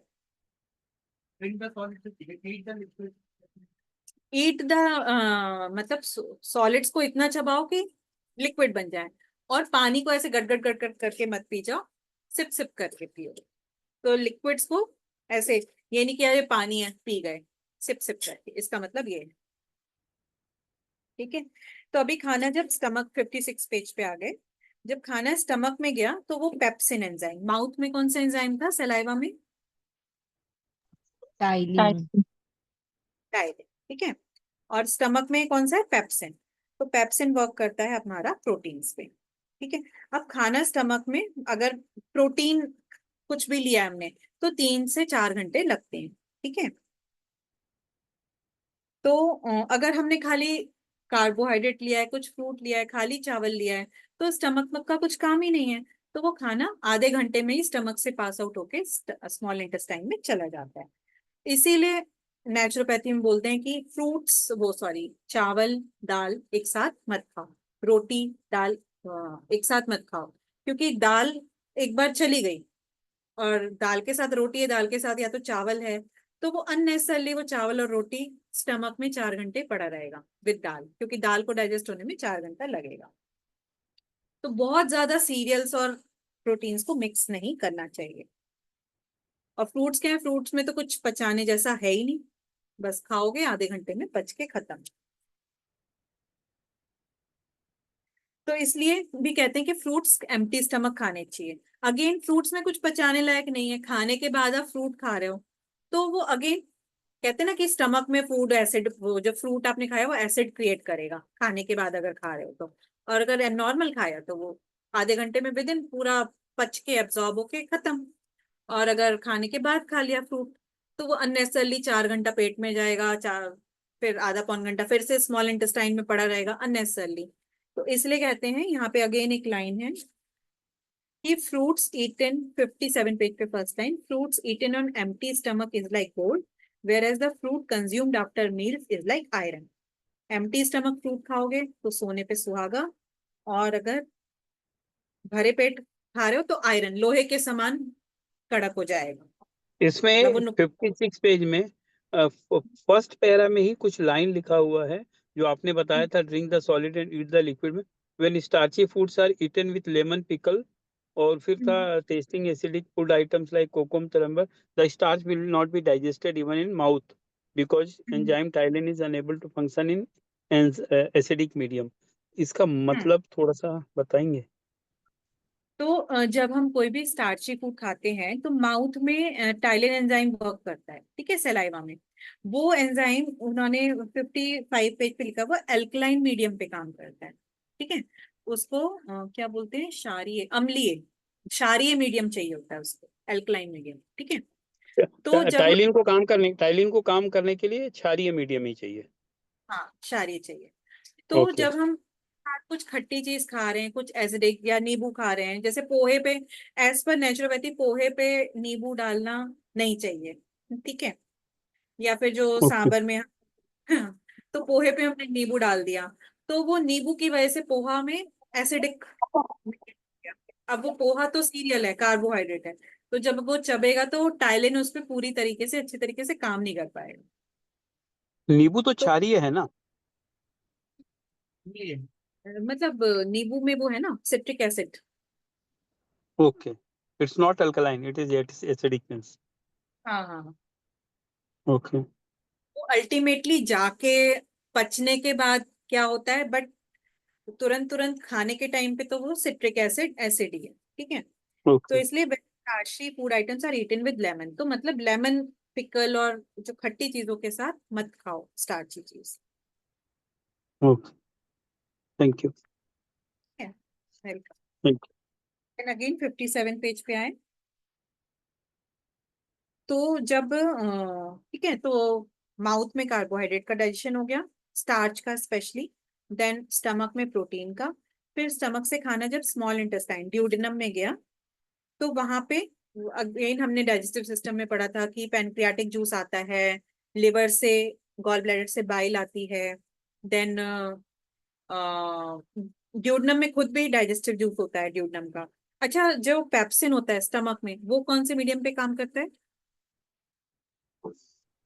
[SPEAKER 1] ईट द मतलब सॉलिड्स को इतना चबाओ कि लिक्विड बन जाए, और पानी को ऐसे गट गट गट गट करके मत पी जाओ, सिप सिप करके पियो। तो लिक्विड्स को ऐसे, ये नहीं किया ये पानी है पी गए, सिप सिप करके, इसका मतलब ये है। ठीक है, तो अभी खाना जब स्टमक 56 पेज पे आ गए, जब खाना स्टमक में गया तो वो पेप्सिन एंजाइम, माउथ में कौन सा एंजाइम था, सलाइवा में
[SPEAKER 4] टाइलिन।
[SPEAKER 1] टाइलिन, ठीक है, और स्टमक में कौन सा है, पेप्सिन। तो पेप्सिन वर्क करता है हमारा प्रोटीन्स पे। ठीक है, अब खाना स्टमक में अगर प्रोटीन कुछ भी लिया हमने तो 3 से 4 घंटे लगते हैं। ठीक है, तो अगर हमने खाली कार्बोहाइड्रेट लिया है, कुछ फ्रूट लिया है, खाली चावल लिया है, तो स्टमक में का कुछ काम ही नहीं है, तो वो खाना आधे घंटे में ही स्टमक से पास आउट होके स्मॉल इंटेस्टाइन में चला जाता है। इसीलिए नेचुरोपैथी में बोलते हैं कि फ्रूट्स, वो सॉरी, चावल दाल एक साथ मत खाओ, रोटी दाल एक साथ मत खाओ, क्योंकि दाल एक बार चली गई और दाल के साथ रोटी है, दाल के साथ या तो चावल है, तो वो अननेसेसरली वो चावल और रोटी स्टमक में 4 घंटे पड़ा रहेगा विद दाल, क्योंकि दाल को डाइजेस्ट होने में 4 घंटा लगेगा। तो बहुत ज्यादा सीरियल्स और प्रोटीन्स को मिक्स नहीं करना चाहिए। और फ्रूट्स क्या है, फ्रूट्स में तो कुछ पचाने जैसा है ही नहीं, बस खाओगे आधे घंटे में पच के खत्म। तो इसलिए भी कहते हैं कि फ्रूट्स एम्प्टी स्टमक खाने चाहिए। अगेन फ्रूट्स में कुछ पचाने लायक नहीं है, खाने के बाद आप फ्रूट खा रहे हो, तो वो अगेन कहते हैं ना कि स्टमक में फूड एसिड, वो जो फ्रूट आपने खाया वो एसिड क्रिएट करेगा खाने के बाद अगर खा रहे हो तो, और अगर नॉर्मल खाया तो वो आधे घंटे में विद इन पूरा पच के एब्जॉर्ब होके खत्म। और अगर खाने के बाद खा लिया फ्रूट तो वो अननेसेसरली 4 घंटा पेट में जाएगा, चार फिर आधा पौन घंटा फिर से स्मॉल इंटेस्टाइन में पड़ा रहेगा अननेसेसरली। तो इसलिए कहते हैं, यहाँ पे अगेन एक लाइन है कि फ्रूट्स ईटन 57 पेज पे first line, fruits eaten on empty stomach is like gold whereas the fruit consumed after meals is like iron। Empty stomach fruit खाओगे तो सोने पे सुहागा, और अगर भरे पेट खा रहे हो तो आयरन, लोहे के समान कड़क हो जाएगा। मतलब
[SPEAKER 2] इसमें 56 पेज में फर्स्ट पैरा में ही कुछ लाइन लिखा हुआ है जो आपने बताया था, drink the solid and eat the liquid में, when starchy foods are eaten with lemon pickle, और फिर था tasting acidic food items like kokum तरम्बर, the starch will not be digested even in mouth because enzyme ptyalin is unable to function in acidic medium. इसका मतलब थोड़ा सा बताएंगे?
[SPEAKER 1] तो जब हम कोई भी स्टार्ची फूड खाते हैं तो माउथ में टाइलिन एंजाइम वर्क करता है, ठीक है, सलाइवा में। वो एंजाइम उन्होंने 55 पेज पे लिखा, वो एल्कलाइन मीडियम पे काम करता है। ठीक है, उसको क्या बोलते हैं, क्षारीय अम्लीय, क्षारीय मीडियम चाहिए होता है उसको, एल्कलाइन मीडियम। ठीक है, तो जब
[SPEAKER 2] टाइलिन को काम करने के लिए क्षारीय मीडियम ही चाहिए।
[SPEAKER 1] हाँ क्षारीय चाहिए। तो
[SPEAKER 2] ओके।
[SPEAKER 1] जब हम कुछ खट्टी चीज खा रहे हैं, कुछ एसिडिक या नींबू खा रहे हैं, जैसे पोहे पे, एज पर नेचुरोपैथी पोहे पे नींबू डालना नहीं चाहिए। ठीक है, या फिर जो
[SPEAKER 2] ओके।
[SPEAKER 1] सांबर में तो पोहे पे हमने नींबू डाल दिया, तो वो नींबू की वजह से पोहा में एसिडिक, अब वो पोहा तो सीरियल है, कार्बोहाइड्रेट है, तो जब वो चबेगा तो टाइलिन उस पर पूरी तरीके से अच्छी तरीके से काम नहीं कर पाएगा।
[SPEAKER 2] नींबू तो
[SPEAKER 1] तो
[SPEAKER 2] क्षारीय है ना?
[SPEAKER 1] मतलब नींबू में वो है ना citric acid.
[SPEAKER 2] Okay, it's not alkaline, it is acidic means.
[SPEAKER 1] हाँ हाँ,
[SPEAKER 2] ओके।
[SPEAKER 1] वो अल्टीमेटली जाके पचने के बाद क्या होता है, बट तुरंत तुरंत खाने के टाइम पे तो वो सिट्रिक एसिड एसिड ही है। ठीक है, तो
[SPEAKER 2] ओके।
[SPEAKER 1] इसलिए starchy food items are eaten with lemon, तो मतलब लेमन पिकल और जो खट्टी चीजों के साथ मत खाओ स्टार्ची चीज।
[SPEAKER 2] Okay, thank you.
[SPEAKER 1] Welcome.
[SPEAKER 2] Thank
[SPEAKER 1] and again 57 page पे आए, तो जब ठीक है, तो माउथ में कार्बोहाइड्रेट का डाइजेशन हो गया, स्टार्च का स्पेशली, देन स्टमक में प्रोटीन का, फिर स्टमक से खाना जब स्मॉल इंटेस्टाइन ड्यूडेनम में गया, तो वहां पे अगेन हमने डाइजेस्टिव सिस्टम में पढ़ा था कि पैनक्रियाटिक जूस आता है, लिवर से, गॉल ब्लैडर से बाइल आती है, देन ड्यूडनम में खुद भी डाइजेस्टिव जूस होता है ड्यूडनम का। अच्छा, जो पेप्सिन होता है स्टमक में, वो कौन से मीडियम पे काम करता है?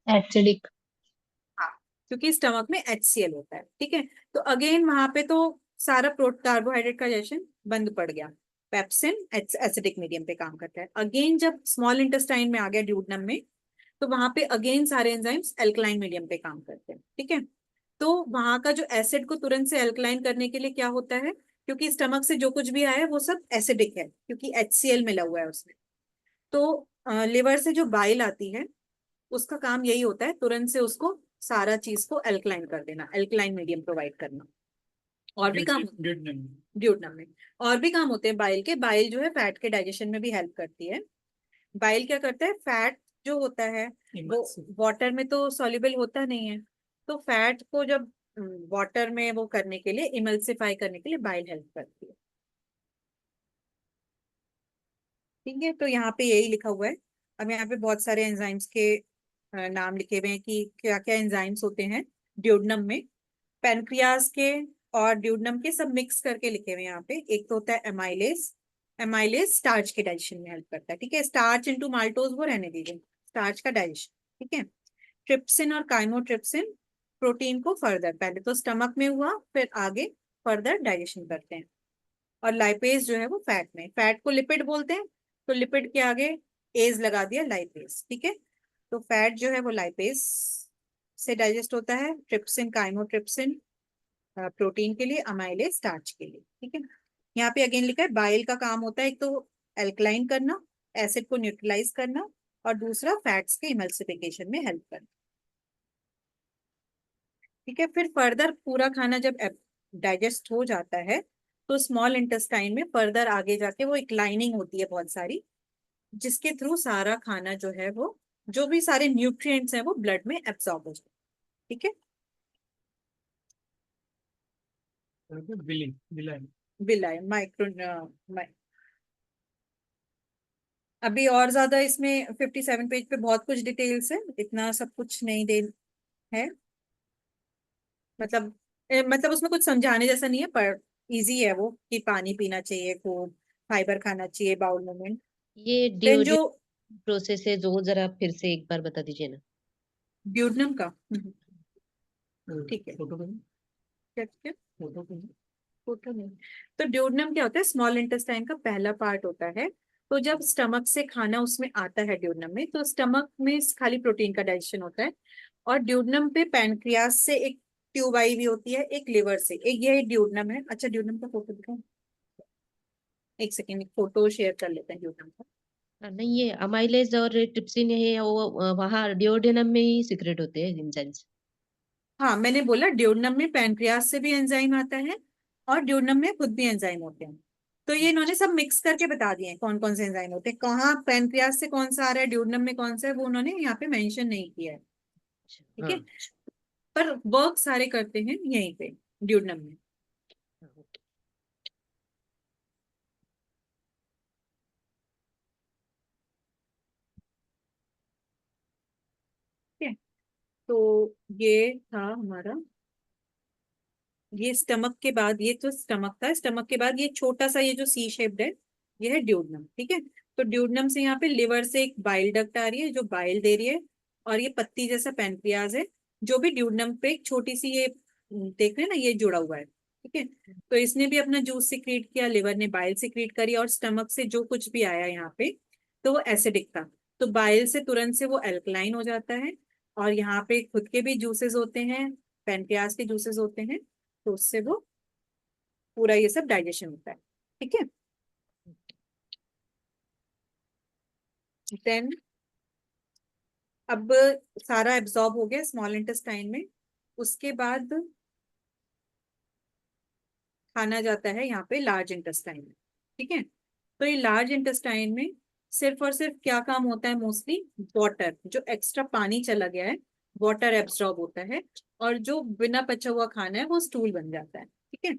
[SPEAKER 4] एसिडिक।
[SPEAKER 1] हाँ, क्योंकि स्टमक में HCl होता है, ठीक है। तो अगेन वहां पे तो सारा कार्बोहाइड्रेट का डाइजेशन बंद पड़ गया। पेप्सिन एसिडिक मीडियम पे काम करता है। अगेन जब स्मॉल इंटेस्टाइन में आ गया ड्यूडनम में, तो वहां पे अगेन सारे एंजाइम्स एल्कलाइन मीडियम पे काम करते हैं, ठीक है। तो वहां का जो एसिड को तुरंत से एल्कलाइन करने के लिए क्या होता है, क्योंकि स्टमक से जो कुछ भी आया है वो सब एसिडिक है, क्योंकि HCl मिला हुआ है उसमें। तो लिवर से जो बाइल आती है, उसका काम यही होता है तुरंत से उसको सारा चीज को एल्कलाइन कर देना, एल्कलाइन मीडियम प्रोवाइड करना। और भी काम
[SPEAKER 3] ड्यूडेनम।
[SPEAKER 1] ड्यूडनम में और भी काम होते हैं बाइल के। बाइल जो है फैट के डाइजेशन में भी हेल्प करती है। बाइल क्या करता है, फैट जो होता है वो वाटर में तो सॉल्युबल होता नहीं है, तो फैट को जब वाटर में वो करने के लिए, इमल्सिफाई करने के लिए बाइल हेल्प करती है, ठीक है। तो यहाँ पे यही लिखा हुआ है। अब यहाँ पे बहुत सारे एंजाइम्स के नाम लिखे हुए हैं कि क्या क्या एंजाइम्स होते हैं ड्यूडनम में। पेनक्रियाज के और ड्यूडनम के सब मिक्स करके लिखे हुए हैं यहाँ पे। एक तो होता है एमाइलेज। एमाइलेज स्टार्च के डाइजेशन में हेल्प करता है, ठीक है। स्टार्च इनटू माल्टोज वो रहने दीजिए, स्टार्च का डाइजेशन, ठीक है। ट्रिप्सिन और काइमोट्रिप्सिन प्रोटीन को फर्दर, पहले तो स्टमक में हुआ फिर आगे फर्दर डाइजेशन करते हैं। और लाइपेज जो है वो फैट में, फैट को लिपिड बोलते हैं, तो लिपिड के आगे एज लगा दिया, लाइपेज, ठीक है। तो फैट जो है वो लाइपेज से डाइजेस्ट होता है, ट्रिप्सिन काइमोट्रिप्सिन प्रोटीन के लिए, अमाइलेज स्टार्च के लिए, ठीक है। यहाँ पे अगेन लिखा है बाइल का काम होता है एक तो एल्कलाइन करना, एसिड को न्यूट्रलाइज करना, और दूसरा फैट्स के इमल्सिफिकेशन में हेल्प करना, ठीक है। फिर फर्दर पूरा खाना जब डाइजेस्ट हो जाता है, तो स्मॉल इंटेस्टाइन में फर्दर आगे जाके वो एक लाइनिंग होती है बहुत सारी, जिसके थ्रू सारा खाना जो है वो, जो भी सारे न्यूट्रिएंट्स हैं वो ब्लड में एब्सॉर्ब हो जाए, ठीक है। विलाय माइक्रो अभी और ज्यादा इसमें 57 पेज पे बहुत कुछ डिटेल्स है, इतना सब कुछ नहीं दे है, मतलब मतलब उसमें कुछ समझाने जैसा नहीं है, पर इजी है वो कि पानी पीना चाहिए खूब, फाइबर खाना चाहिए बाउल मूवमेंट।
[SPEAKER 4] ये
[SPEAKER 1] देन जो
[SPEAKER 4] प्रोसेस है जो जरा फिर से एक बार बता दीजिए ना।
[SPEAKER 1] ड्यूडनम का, ठीक है।
[SPEAKER 3] फोटो
[SPEAKER 1] क्या क्या
[SPEAKER 3] फोटो
[SPEAKER 1] होता नहीं। तो ड्यूडनम क्या होता है, स्मॉल इंटेस्टाइन का पहला पार्ट होता है। तो जब स्टमक से खाना उसमें आता है ड्यूडनम में, तो स्टमक में खाली प्रोटीन का डाइजेशन होता है। और ड्यूडनम पे पैनक्रियास से एक ट्यूब आई हुई होती है, एक लिवर से, एक यही ड्यूडनम है। अच्छा, ड्यूडनम का फोटो दिखाओ, एक सेकेंड, एक फोटो शेयर कर लेते हैं ड्यूडनम का।
[SPEAKER 4] नहीं, ये अमाइलेज और ट्रिप्सिन है वो वहाँ डिओडेनम में ही सीक्रेट होते हैं एंजाइम्स।
[SPEAKER 1] हाँ, मैंने बोला ड्यूडनम में पैनक्रियास से भी एंजाइम आता है, और ड्यूडनम में खुद भी एंजाइम होते हैं। तो ये इन्होंने सब मिक्स करके बता दिए हैं कौन कौन से एंजाइम होते हैं, कहाँ पैनक्रियास से कौन सा आ रहा है, ड्यूडनम में कौन सा है, वो उन्होंने यहाँ पे मेंशन नहीं किया है, ठीक है।
[SPEAKER 4] हाँ।
[SPEAKER 1] पर वर्क सारे करते हैं यहीं पे ड्यूडनम में, ठीक है। तो ये था हमारा, ये स्टमक के बाद, ये तो स्टमक था, स्टमक के बाद ये छोटा सा ये जो सी शेप्ड है, ये है ड्यूडनम, ठीक है। तो ड्यूडनम से यहाँ पे लिवर से एक बाइल डक्ट आ रही है जो बाइल दे रही है, और ये पत्ती जैसा पैनक्रियाज है जो भी ड्यूडनम पे एक छोटी सी ये देख रहे हैं ना, ये जुड़ा हुआ है, ठीक है। तो इसने भी अपना जूस सिक्रीट किया, लिवर ने बाइल सिक्रीट करी, और स्टमक से जो कुछ भी आया यहाँ पे तो वो एसिडिक था, तो बाइल से तुरंत से वो एल्कलाइन हो जाता है। और यहाँ पे खुद के भी जूसेस होते हैं, पैनक्रियाज के जूसेस होते हैं, तो उससे वो पूरा ये सब डाइजेशन होता है, ठीक है। देन अब सारा एब्जॉर्ब हो गया स्मॉल इंटेस्टाइन में, उसके बाद खाना जाता है यहाँ पे लार्ज इंटेस्टाइन में, ठीक है। तो ये लार्ज इंटेस्टाइन में सिर्फ और सिर्फ क्या काम होता है, मोस्टली वाटर, जो एक्स्ट्रा पानी चला गया है वाटर एब्जॉर्ब होता है, और जो बिना पचा हुआ खाना है वो स्टूल बन जाता है, ठीक है।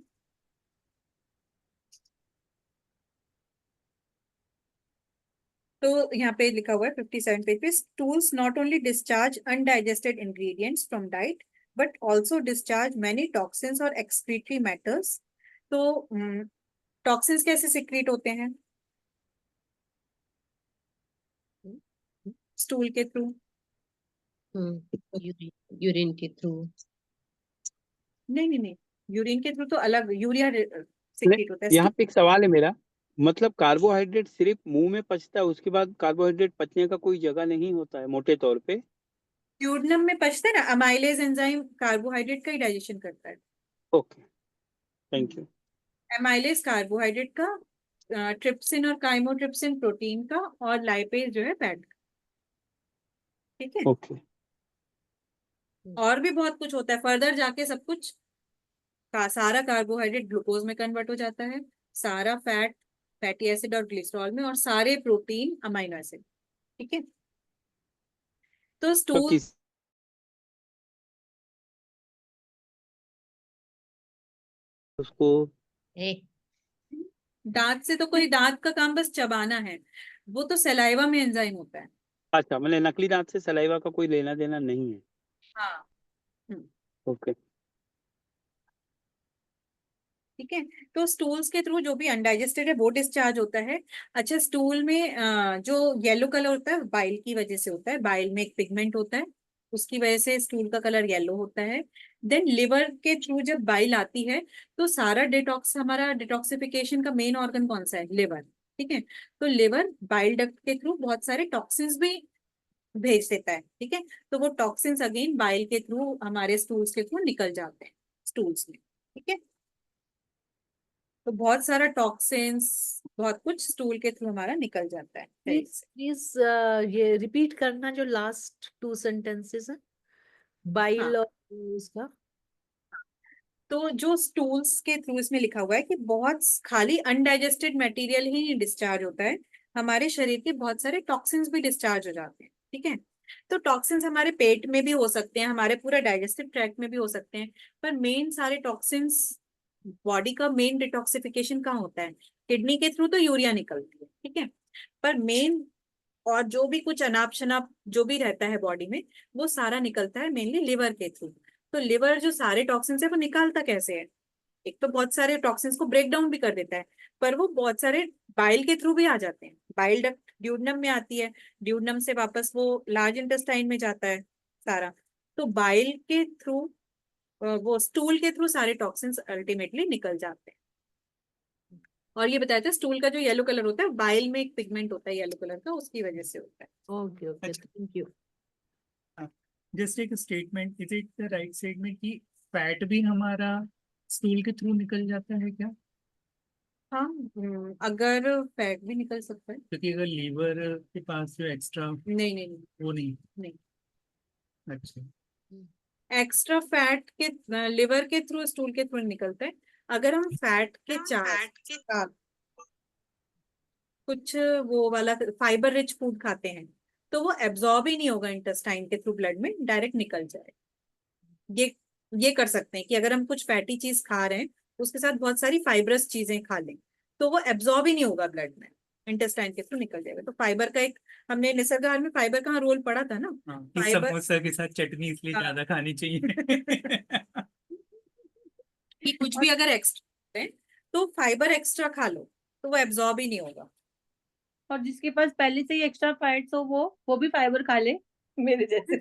[SPEAKER 1] तो यहाँ पे लिखा हुआ है 57 पेज पे, stools not only discharge undigested ingredients from diet but also discharge many toxins और एक्सक्रीटरी मैटर्स। तो टॉक्सिन्स कैसे सिक्रीट होते हैं? स्टूल के थ्रू।
[SPEAKER 4] यूरिन के थ्रू।
[SPEAKER 1] नहीं नहीं नहीं, यूरिन के थ्रू तो अलग, यूरिया
[SPEAKER 2] नहीं,
[SPEAKER 1] सिक्रीट होता है।
[SPEAKER 2] यहाँ पे एक सवाल है मेरा, मतलब कार्बोहाइड्रेट सिर्फ मुंह में पचता है, उसके बाद कार्बोहाइड्रेट पचने का कोई जगह नहीं होता है मोटे तौर पे?
[SPEAKER 1] ड्यूोडेनम में पचता है ना, अमाइलेज एंजाइम कार्बोहाइड्रेट का ही डाइजेशन करता है।
[SPEAKER 2] Okay, thank you.
[SPEAKER 1] Amylase carbohydrate का, ट्रिप्सिन और काइमोट्रिप्सिन प्रोटीन का, और लाइपेज जो है फैट का। ठीक है।
[SPEAKER 2] ओके,
[SPEAKER 1] और भी बहुत कुछ होता है फर्दर जाके, सब कुछ का सारा कार्बोहाइड्रेट ग्लूकोज में कन्वर्ट हो जाता है, सारा फैट फैटी एसिड और ग्लिसरॉल में, और सारे प्रोटीन अमाइनो एसिड। ठीक है। तो
[SPEAKER 2] तो
[SPEAKER 1] स्टूल
[SPEAKER 2] किस उसको
[SPEAKER 4] ए
[SPEAKER 1] दांत से तो कोई, दांत का काम बस चबाना है, वो तो सलाइवा में एंजाइम होता है।
[SPEAKER 2] अच्छा, मतलब नकली दांत से सलाइवा का कोई लेना देना नहीं है?
[SPEAKER 1] हाँ। हम्म,
[SPEAKER 2] ओके।
[SPEAKER 1] ठीक है। तो स्टूल्स के थ्रू जो भी अनडाइजेस्टेड है वो डिस्चार्ज होता है। अच्छा, स्टूल में जो येलो कलर होता है बाइल की वजह से होता है, बाइल में एक पिगमेंट होता है, उसकी वजह से स्टूल का कलर येलो होता है। देन लिवर के थ्रू जब बाइल आती है, तो सारा डिटॉक्स, हमारा डिटॉक्सिफिकेशन का मेन ऑर्गन कौन सा है? लिवर। ठीक है। तो लिवर बाइल डक्ट के थ्रू बहुत सारे टॉक्सिन्स भी भेज देता है। ठीक है। तो वो टॉक्सिन्स अगेन बाइल के थ्रू हमारे स्टूल्स के थ्रू निकल जाते हैं स्टूल्स में। ठीक है। तो बहुत सारा टॉक्सिन्स, बहुत कुछ स्टूल के थ्रू हमारा निकल जाता है शरीर
[SPEAKER 5] प्लीज
[SPEAKER 1] से।
[SPEAKER 5] प्लीज ये रिपीट करना जो लास्ट 2 सेंटेंसेस है, बाइल
[SPEAKER 1] हाँ,
[SPEAKER 5] और उसका।
[SPEAKER 1] तो जो स्टूल्स के थ्रू इसमें लिखा हुआ है कि बहुत खाली अनडाइजेस्टेड मटेरियल ही नहीं डिस्चार्ज होता है, हमारे शरीर के बहुत सारे टॉक्सिन्स भी डिस्चार्ज हो जाते हैं। ठीक है। तो टॉक्सिन्स हमारे पेट में भी हो सकते हैं, हमारे पूरा डाइजेस्टिव ट्रैक्ट में भी हो सकते हैं, पर मेन सारे टॉक्सिन्स, बॉडी का मेन डिटॉक्सिफिकेशन कहाँ होता है? किडनी के थ्रू तो यूरिया निकलती है। ठीक है। पर मेन, और जो भी कुछ अनाप शनाप जो भी रहता है बॉडी में, वो सारा निकलता है मेनली लिवर के थ्रू। तो लिवर जो सारे टॉक्सिन्स है वो निकालता कैसे है? एक तो बहुत सारे टॉक्सिन्स को ब्रेक डाउन भी कर देता है, पर वो बहुत सारे बाइल के थ्रू भी आ जाते हैं। बाइल डक्ट ड्यूडनम में आती है, ड्यूडनम से वापस वो लार्ज इंटेस्टाइन में जाता है सारा। तो बाइल के थ्रू, वो स्टूल के थ्रू सारे टॉक्सिन्स अल्टीमेटली निकल जाते हैं। और ये बताया था स्टूल का जो येलो कलर होता है, बाइल में एक पिगमेंट होता है येलो कलर का, उसकी वजह से होता है।
[SPEAKER 5] ओके ओके,
[SPEAKER 3] अच्छा।
[SPEAKER 5] Thank you.
[SPEAKER 3] जस्ट एक statement, is it the right statement कि फैट भी हमारा स्टूल के थ्रू निकल जाता है क्या?
[SPEAKER 1] हाँ, अगर फैट भी निकल सकता है।
[SPEAKER 3] क्योंकि अगर लीवर के पास जो एक्स्ट्रा
[SPEAKER 1] नहीं नहीं नहीं
[SPEAKER 3] वो नहीं।
[SPEAKER 1] नहीं,
[SPEAKER 3] अच्छा।
[SPEAKER 1] एक्स्ट्रा फैट के लिवर के थ्रू, स्टूल के थ्रू निकलता है। अगर हम फैट के साथ कुछ वो वाला फाइबर रिच फूड खाते हैं, तो वो एब्जॉर्ब ही नहीं होगा इंटेस्टाइन के थ्रू, ब्लड में डायरेक्ट निकल जाए। ये ये कर सकते हैं कि अगर हम कुछ फैटी चीज खा रहे हैं, उसके साथ बहुत सारी फाइबरस चीजें खा लें, तो वो एब्जॉर्ब ही नहीं होगा ब्लड में, इंटेस्टाइन के थ्रू निकल जाएगा। तो फाइबर का एक, हमने निसर्गाहार में फाइबर का रोल पढ़ा था ना।
[SPEAKER 3] हाँ, कि
[SPEAKER 1] फाइबर
[SPEAKER 3] समोसा के साथ चटनी इसलिए ज्यादा खानी चाहिए।
[SPEAKER 1] कि कुछ भी अगर एक्स्ट्रा है, तो फाइबर एक्स्ट्रा खा लो, तो वो एब्जॉर्ब ही नहीं होगा।
[SPEAKER 6] और जिसके पास पहले से ही एक्स्ट्रा फैट्स हो वो भी फाइबर खा ले, मेरे जैसे।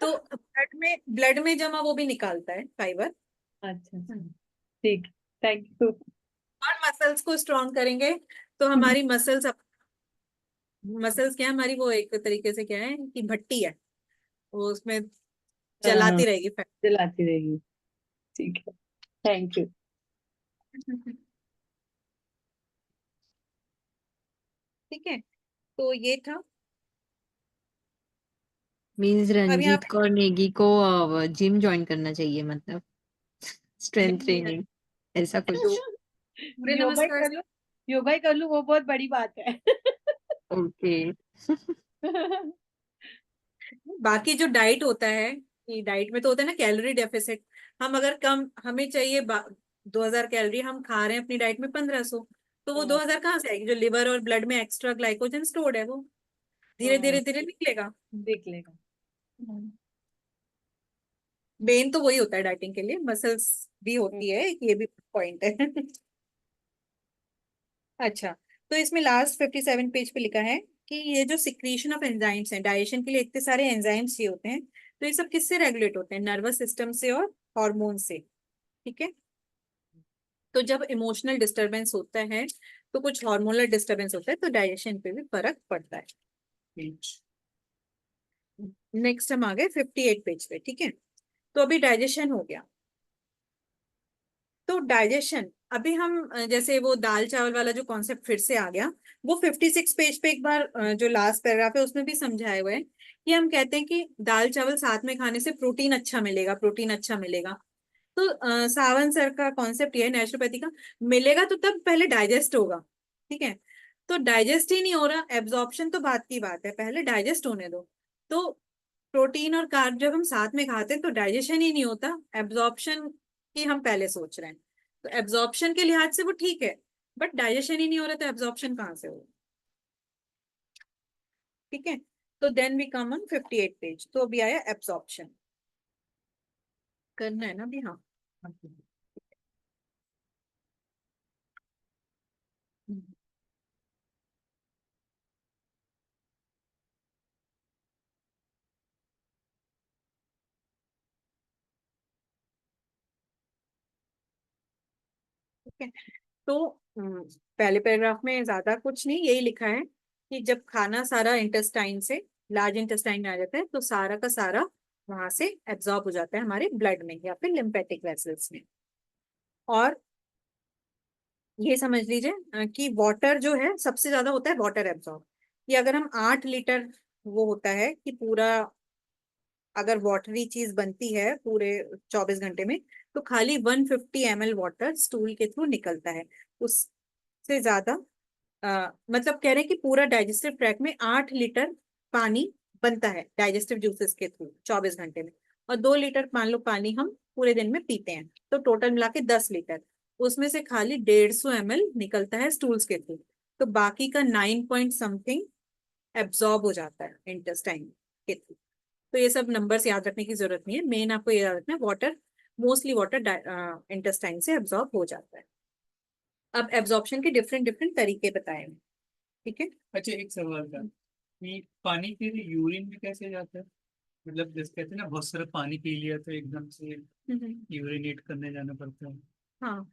[SPEAKER 1] तो ब्लड में जमा वो भी निकालता है फाइबर।
[SPEAKER 6] अच्छा अच्छा, ठीक, थैंक यू।
[SPEAKER 1] और मसल्स को स्ट्रॉन्ग करेंगे, तो हमारी मसल्स, मसल्स क्या है हमारी, वो एक तरीके से क्या है कि भट्टी है, वो उसमें
[SPEAKER 6] हाँ,
[SPEAKER 1] जलाती रहेगी फैट।
[SPEAKER 6] चलाती रहेगी। ठीक है, थैंक यू।
[SPEAKER 1] ठीक है। तो ये था।
[SPEAKER 7] मीन्स
[SPEAKER 1] अब यहाँ
[SPEAKER 7] रंजीत
[SPEAKER 1] पे
[SPEAKER 7] कौर नेगी को जिम ज्वाइन करना चाहिए, मतलब स्ट्रेंथ ट्रेनिंग ऐसा कुछ।
[SPEAKER 1] सूर्य
[SPEAKER 6] योगा ही
[SPEAKER 1] नमस्कार।
[SPEAKER 6] कर लो, योगा ही कर लो, वो बहुत बड़ी बात है।
[SPEAKER 7] ओके।
[SPEAKER 1] बाकी जो डाइट होता है, कि डाइट में तो होता है ना कैलोरी डेफिसिट, हम अगर कम, हमें चाहिए 2000 कैलोरी, हम खा रहे हैं अपनी डाइट में 1500, तो वो 2000 कहाँ से आएगी? जो लिवर और ब्लड में एक्स्ट्रा ग्लाइकोजन स्टोर्ड है, वो धीरे धीरे धीरे निकलेगा।
[SPEAKER 6] देख लेगा।
[SPEAKER 1] मेन तो वही होता है डाइटिंग के लिए, मसल्स भी होती है, ये भी पॉइंट है। अच्छा, तो इसमें लास्ट 57 पेज पे लिखा है कि ये जो सिक्रीशन ऑफ एंजाइम्स हैं, डाइजेशन के लिए इतने सारे एंजाइम्स ये होते हैं, तो ये सब किससे रेगुलेट होते हैं? नर्वस सिस्टम से और हार्मोन से। ठीक है, तो जब इमोशनल डिस्टरबेंस होता है तो कुछ हार्मोनल डिस्टरबेंस होता है, तो डाइजेशन पे भी फर्क पड़ता है। नेक्स्ट हम आ गए 58 पेज पे। ठीक है, तो अभी डाइजेशन हो गया। तो डाइजेशन अभी हम जैसे वो दाल चावल वाला जो कॉन्सेप्ट फिर से आ गया, वो 56 पेज पे एक बार जो लास्ट पैराग्राफ है उसमें भी समझाया हुआ है कि हम कहते हैं कि दाल चावल साथ में खाने से प्रोटीन अच्छा मिलेगा, प्रोटीन अच्छा मिलेगा। तो सावंत सर का कॉन्सेप्ट ये है नेचुरोपैथी का, मिलेगा तो तब पहले डाइजेस्ट होगा। ठीक है, तो डाइजेस्ट ही नहीं हो रहा, एब्जॉर्प्शन तो बात की बात है, पहले डाइजेस्ट होने दो। तो प्रोटीन और कार्ब जब हम साथ में खाते हैं तो डाइजेशन ही नहीं होता, एब्जॉर्प्शन की हम पहले सोच रहे हैं। तो एब्जॉर्प्शन के लिहाज से वो ठीक है, बट डाइजेशन ही नहीं हो रहा तो एब्जॉर्प्शन कहाँ से होगा? ठीक है, तो then we come on 58 page. तो अभी आया एब्जॉर्प्शन, करना है ना अभी? हाँ। ठीक है, तो पहले पैराग्राफ में ज्यादा कुछ नहीं, यही लिखा है कि जब खाना सारा इंटेस्टाइन से, लार्ज इंटेस्टाइन में आ जाता है, तो सारा का सारा वहां से एब्जॉर्ब हो जाता है हमारे ब्लड में या फिर लिम्फेटिक वेसल्स में। और ये समझ लीजिए कि वाटर जो है सबसे ज्यादा होता है वाटर एब्जॉर्ब। ये अगर हम 8 लीटर, वो होता है कि पूरा अगर वाटरी चीज बनती है पूरे 24 घंटे में, तो खाली 150 ml वाटर स्टूल के थ्रू निकलता है। उससे ज्यादा मतलब कह रहे हैं कि पूरा डाइजेस्टिव ट्रैक्ट में 8 लीटर पानी बनता है डाइजेस्टिव जूसेस के थ्रू 24 घंटे में, और 2 लीटर मान लो पानी हम पूरे दिन में पीते हैं, तो टोटल मिला के 10 लीटर। उसमें से खाली 150 ml निकलता है स्टूल्स के थ्रू, तो बाकी का 9 पॉइंट समथिंग एब्जॉर्ब हो जाता है इंटेस्टाइन के थ्रू। तो ये सब नंबर्स याद रखने की जरूरत नहीं है, मेन आपको ये याद रखना है वाटर, मोस्टली वाटर इंटेस्टाइन से एब्जॉर्ब हो जाता है। अब एब्जॉर्प्शन के डिफरेंट डिफरेंट तरीके बताए हैं। ठीक है,
[SPEAKER 3] अच्छा, एक सवाल था कि पानी फिर यूरिन में कैसे जाता है? मतलब जैसे कहते हैं ना, बहुत सारा पानी पी लिया तो एकदम से यूरिनेट करने जाना पड़ता है,
[SPEAKER 1] हाँ।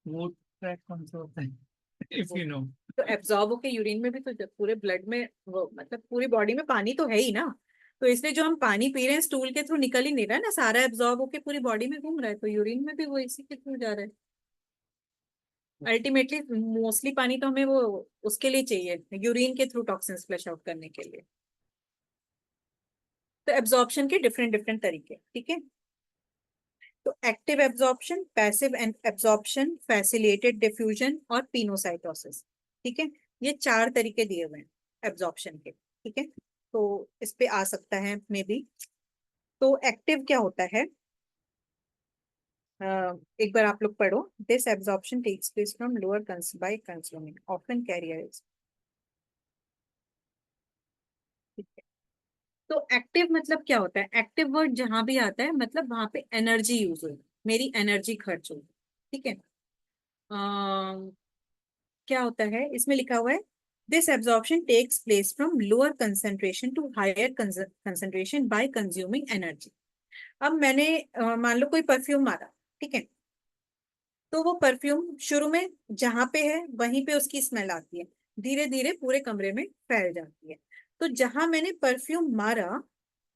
[SPEAKER 3] वो ट्रैक कौन सा होता है? If you know.
[SPEAKER 1] तो एब्जॉर्ब होके यूरिन में भी तो पूरे ब्लड में वो, मतलब पूरी बॉडी में पानी तो है ही ना, तो इसलिए जो हम पानी पी रहे हैं स्टूल के थ्रू निकल ही नहीं रहा है ना, सारा एब्जॉर्ब होके पूरी बॉडी में घूम रहा है, तो यूरिन में भी वो इसी के थ्रू जा रहा है। अल्टीमेटली मोस्टली पानी तो हमें वो उसके लिए चाहिए, यूरिन के थ्रू टॉक्सिन्स फ्लश आउट करने के लिए। तो एब्जॉर्प्शन के डिफरेंट डिफरेंट तरीके। ठीक है, तो active absorption, passive absorption, facilitated diffusion और पिनोसाइटोसिस। ठीक है, ये 4 तरीके दिए हुए हैं एब्जॉर्प्शन के। ठीक है, तो इस पे आ सकता है मे बी। तो एक्टिव क्या होता है? एक बार आप लोग पढ़ो, this absorption takes place from lower by consuming often carriers. ठीक है, तो एक्टिव मतलब क्या होता है? एक्टिव वर्ड जहां भी आता है मतलब वहां पे एनर्जी यूज हुई, मेरी एनर्जी खर्च हुई। ठीक है, क्या होता है इसमें लिखा हुआ है, this absorption takes place from lower concentration to higher concentration by consuming energy. अब मैंने मान लो कोई परफ्यूम मारा, ठीक है, तो वो परफ्यूम शुरू में जहां पे है वहीं पे उसकी स्मेल आती है, धीरे धीरे पूरे कमरे में फैल जाती है। तो जहां मैंने परफ्यूम मारा,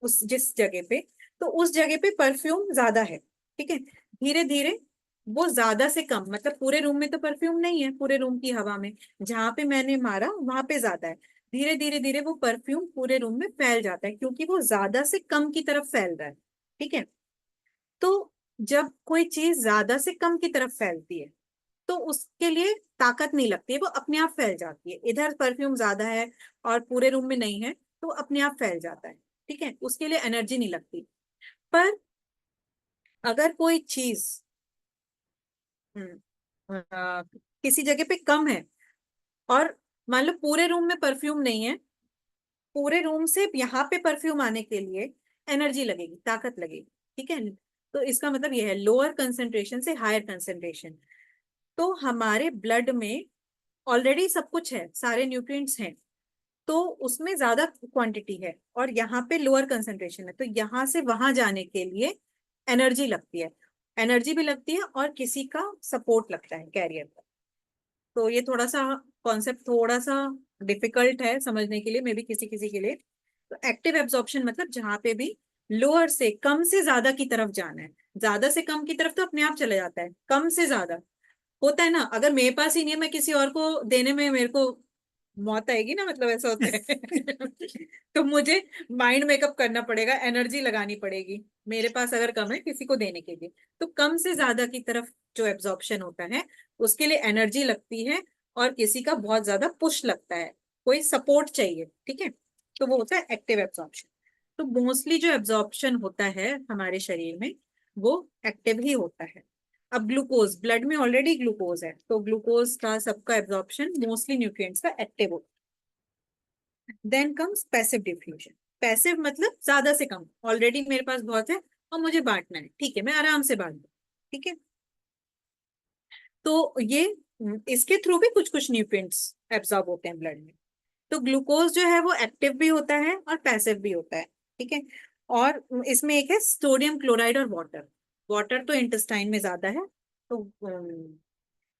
[SPEAKER 1] उस जिस जगह पे, तो उस जगह पे परफ्यूम ज्यादा है। ठीक है, धीरे धीरे वो ज्यादा से कम, मतलब पूरे रूम में तो परफ्यूम नहीं है, पूरे रूम की हवा में जहां पे मैंने मारा वहां पे ज्यादा है, धीरे धीरे धीरे वो परफ्यूम पूरे रूम में फैल जाता है, क्योंकि वो ज्यादा से कम की तरफ फैल रहा है। ठीक है, तो जब कोई चीज ज्यादा से कम की तरफ फैलती है तो उसके लिए ताकत नहीं लगती है, वो अपने आप फैल जाती है। इधर परफ्यूम ज्यादा है और पूरे रूम में नहीं है, तो अपने आप फैल जाता है। ठीक है, उसके लिए एनर्जी नहीं लगती। पर अगर कोई चीज किसी जगह पे कम है, और मान लो पूरे रूम में परफ्यूम नहीं है, पूरे रूम से यहाँ पे परफ्यूम आने के लिए एनर्जी लगेगी, ताकत लगेगी। ठीक है, तो इसका मतलब ये है लोअर कंसेंट्रेशन से हायर कंसेंट्रेशन। तो हमारे ब्लड में ऑलरेडी सब कुछ है, सारे न्यूट्रिएंट्स हैं, तो उसमें ज्यादा क्वांटिटी है और यहाँ पे लोअर कंसेंट्रेशन है, तो यहाँ से वहां जाने के लिए एनर्जी लगती है, एनर्जी भी लगती है और किसी का सपोर्ट लगता है कैरियर का। तो ये थोड़ा सा कॉन्सेप्ट थोड़ा सा डिफिकल्ट है समझने के लिए, मे बी किसी किसी के लिए। तो एक्टिव एब्जॉर्प्शन मतलब जहाँ पे भी लोअर से कम से ज्यादा की तरफ जाना है, ज्यादा से कम की तरफ तो अपने आप चले जाता है, कम से ज्यादा होता है ना, अगर मेरे पास ही नहीं है मैं किसी और को देने में मेरे को मौत आएगी ना, मतलब ऐसा होता है। तो मुझे माइंड मेकअप करना पड़ेगा, एनर्जी लगानी पड़ेगी, मेरे पास अगर कम है किसी को देने के लिए। तो कम से ज्यादा की तरफ जो एब्जॉर्प्शन होता है उसके लिए एनर्जी लगती है और किसी का बहुत ज्यादा पुश लगता है, कोई सपोर्ट चाहिए, ठीक है, तो वो होता है एक्टिव एब्जॉर्प्शन। तो मोस्टली जो एब्जॉर्प्शन होता है हमारे शरीर में वो एक्टिव ही होता है। अब ग्लूकोज, ब्लड में ऑलरेडी ग्लूकोज है, तो ग्लूकोज का सबका एब्जॉर्प्शन मोस्टली न्यूट्रिएंट्स का एक्टिव होता है। Then comes passive diffusion. Passive मतलब ज्यादा से कम, ऑलरेडी मेरे पास बहुत है और मुझे बांटना है, ठीक है, मैं आराम से बांट दूं, ठीक है। तो ये इसके थ्रू भी कुछ कुछ न्यूट्रिएंट्स एब्जॉर्ब होते हैं ब्लड में। तो ग्लूकोज जो है वो एक्टिव भी होता है और पैसिव भी होता है, ठीक है। और इसमें एक है सोडियम क्लोराइड और वाटर। वाटर तो इंटेस्टाइन में ज्यादा है, तो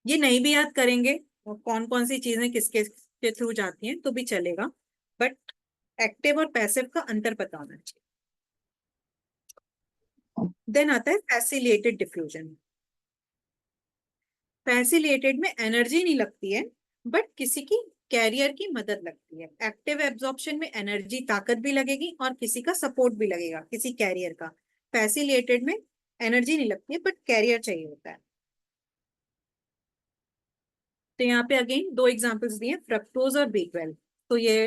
[SPEAKER 1] ये नहीं भी याद करेंगे कौन कौन सी चीजें किसके के थ्रू जाती हैं तो भी चलेगा, बट एक्टिव और पैसिव का अंतर पता होना चाहिए। देन आता है फैसिलिटेटेड डिफ्यूजन। फैसिलिटेटेड में एनर्जी नहीं लगती है बट किसी की कैरियर की मदद लगती है। एक्टिव एब्जॉर्प्शन में एनर्जी ताकत भी लगेगी और किसी का सपोर्ट भी लगेगा, किसी कैरियर का। फैसिलिटेटेड में एनर्जी नहीं लगती है बट कैरियर चाहिए होता है। तो यहाँ पे अगेन दो एग्जांपल्स दिए, फ्रक्टोज और B12। तो ये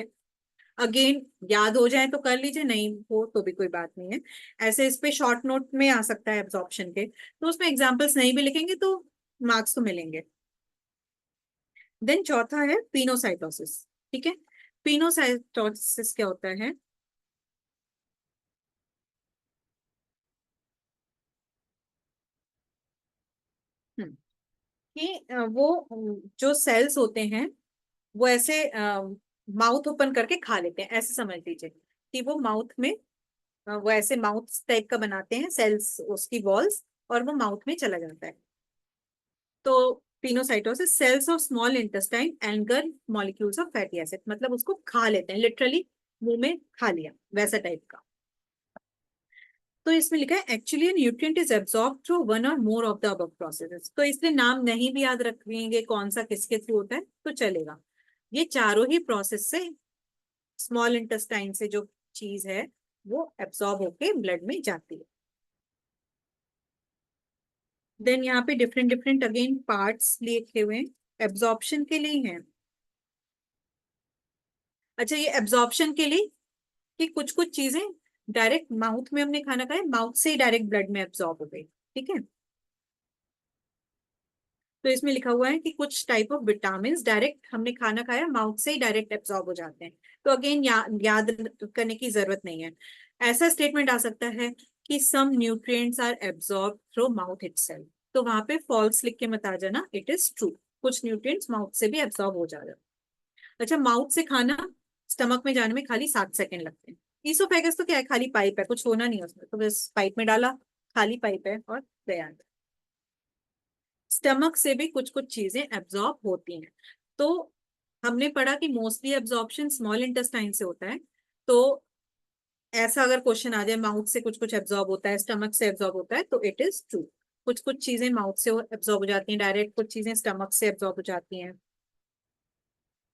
[SPEAKER 1] अगेन याद हो जाए तो कर लीजिए, नहीं हो तो भी कोई बात नहीं है, ऐसे इस पे शॉर्ट नोट में आ सकता है एब्जॉर्प्शन के, तो उसमें एग्जांपल्स नहीं भी लिखेंगे तो मार्क्स तो मिलेंगे। देन चौथा है पिनोसाइटोसिस, ठीक है। पिनोसाइटोसिस क्या होता है? कि वो जो सेल्स होते हैं वो ऐसे माउथ ओपन करके खा लेते हैं, ऐसे समझ लीजिए कि वो माउथ में वो ऐसे माउथ टाइप का बनाते हैं सेल्स, उसकी वॉल्स, और वो माउथ में चला जाता है। तो pinocytosis, cells of small intestine anger molecules of fatty acid, मतलब उसको खा लेते हैं, लिटरली मुंह में खा लिया वैसा टाइप का। तो इसमें लिखा है actually nutrient is absorb through one और more of the above processes. तो इसलिए नाम नहीं भी याद रखेंगे कौन सा किसके थ्रू होता है तो चलेगा, ये चारों ही प्रोसेस से स्मॉल इंटेस्टाइन से जो चीज है वो एब्सॉर्ब होके ब्लड में जाती है। देन यहाँ पे डिफरेंट डिफरेंट अगेन पार्ट्स लिखे हुए हैं, एब्जॉर्प्शन के लिए हैं। अच्छा, ये एब्जॉर्प्शन के लिए कि कुछ कुछ चीजें डायरेक्ट माउथ में हमने खाना खाया, माउथ से ही डायरेक्ट ब्लड में एब्जॉर्ब हो गई, ठीक है। तो इसमें लिखा हुआ है कि कुछ टाइप ऑफ विटामिन डायरेक्ट हमने खाना खाया माउथ से ही डायरेक्ट एब्जॉर्ब हो जाते हैं, तो अगेन याद करने की जरूरत नहीं है। ऐसा स्टेटमेंट आ सकता है कि some nutrients are absorb through mouth itself, तो वहां पे फॉल्स लिख के मत आ जाना, इट इज ट्रू, कुछ न्यूट्रिएंट्स माउथ से भी एब्जॉर्ब हो जाते हैं। अच्छा, माउथ से खाना स्टमक में जाने में खाली 7 सेकंड लगते हैं। ईसोफेगस तो क्या है, खाली पाइप है, कुछ होना नहीं है उसमें, तो बस पाइप में डाला, खाली पाइप है और गया। स्टमक से भी कुछ कुछ चीजें एब्जॉर्ब होती हैं। तो हमने पढ़ा कि मोस्टली एब्जॉर्प्शन स्मॉल इंटेस्टाइन से होता है, तो ऐसा अगर क्वेश्चन आ जाए माउथ से कुछ कुछ एब्जॉर्ब होता है, स्टमक से एब्जॉर्ब होता है, तो इट इज ट्रू, कुछ कुछ चीजें माउथ से एब्जॉर्ब हो जाती हैं डायरेक्ट, कुछ चीजें स्टमक से एब्जॉर्ब हो जाती हैं।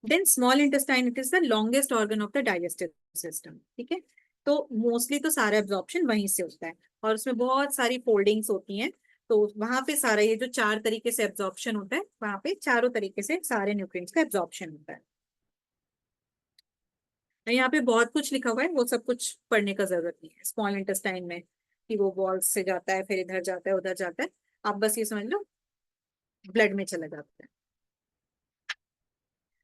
[SPEAKER 1] Then small intestine, it is the longest organ of the digestive system, ठीक है। तो मोस्टली तो सारा एब्जॉर्प्शन वहीं से होता है और उसमें बहुत सारी फोल्डिंग्स होती हैं, तो वहां पे सारा ये जो 4 तरीके से एब्जॉर्प्शन होता है, वहां पे चारों तरीके से सारे न्यूट्रिएंट्स का एब्जॉर्प्शन होता है। यहाँ पे बहुत कुछ लिखा हुआ है, वो सब कुछ पढ़ने का जरूरत नहीं है स्मॉल इंटेस्टाइन में, कि वो वॉल्स से जाता है फिर इधर जाता है उधर जाता है, आप बस ये समझ लो ब्लड में चला जाता है।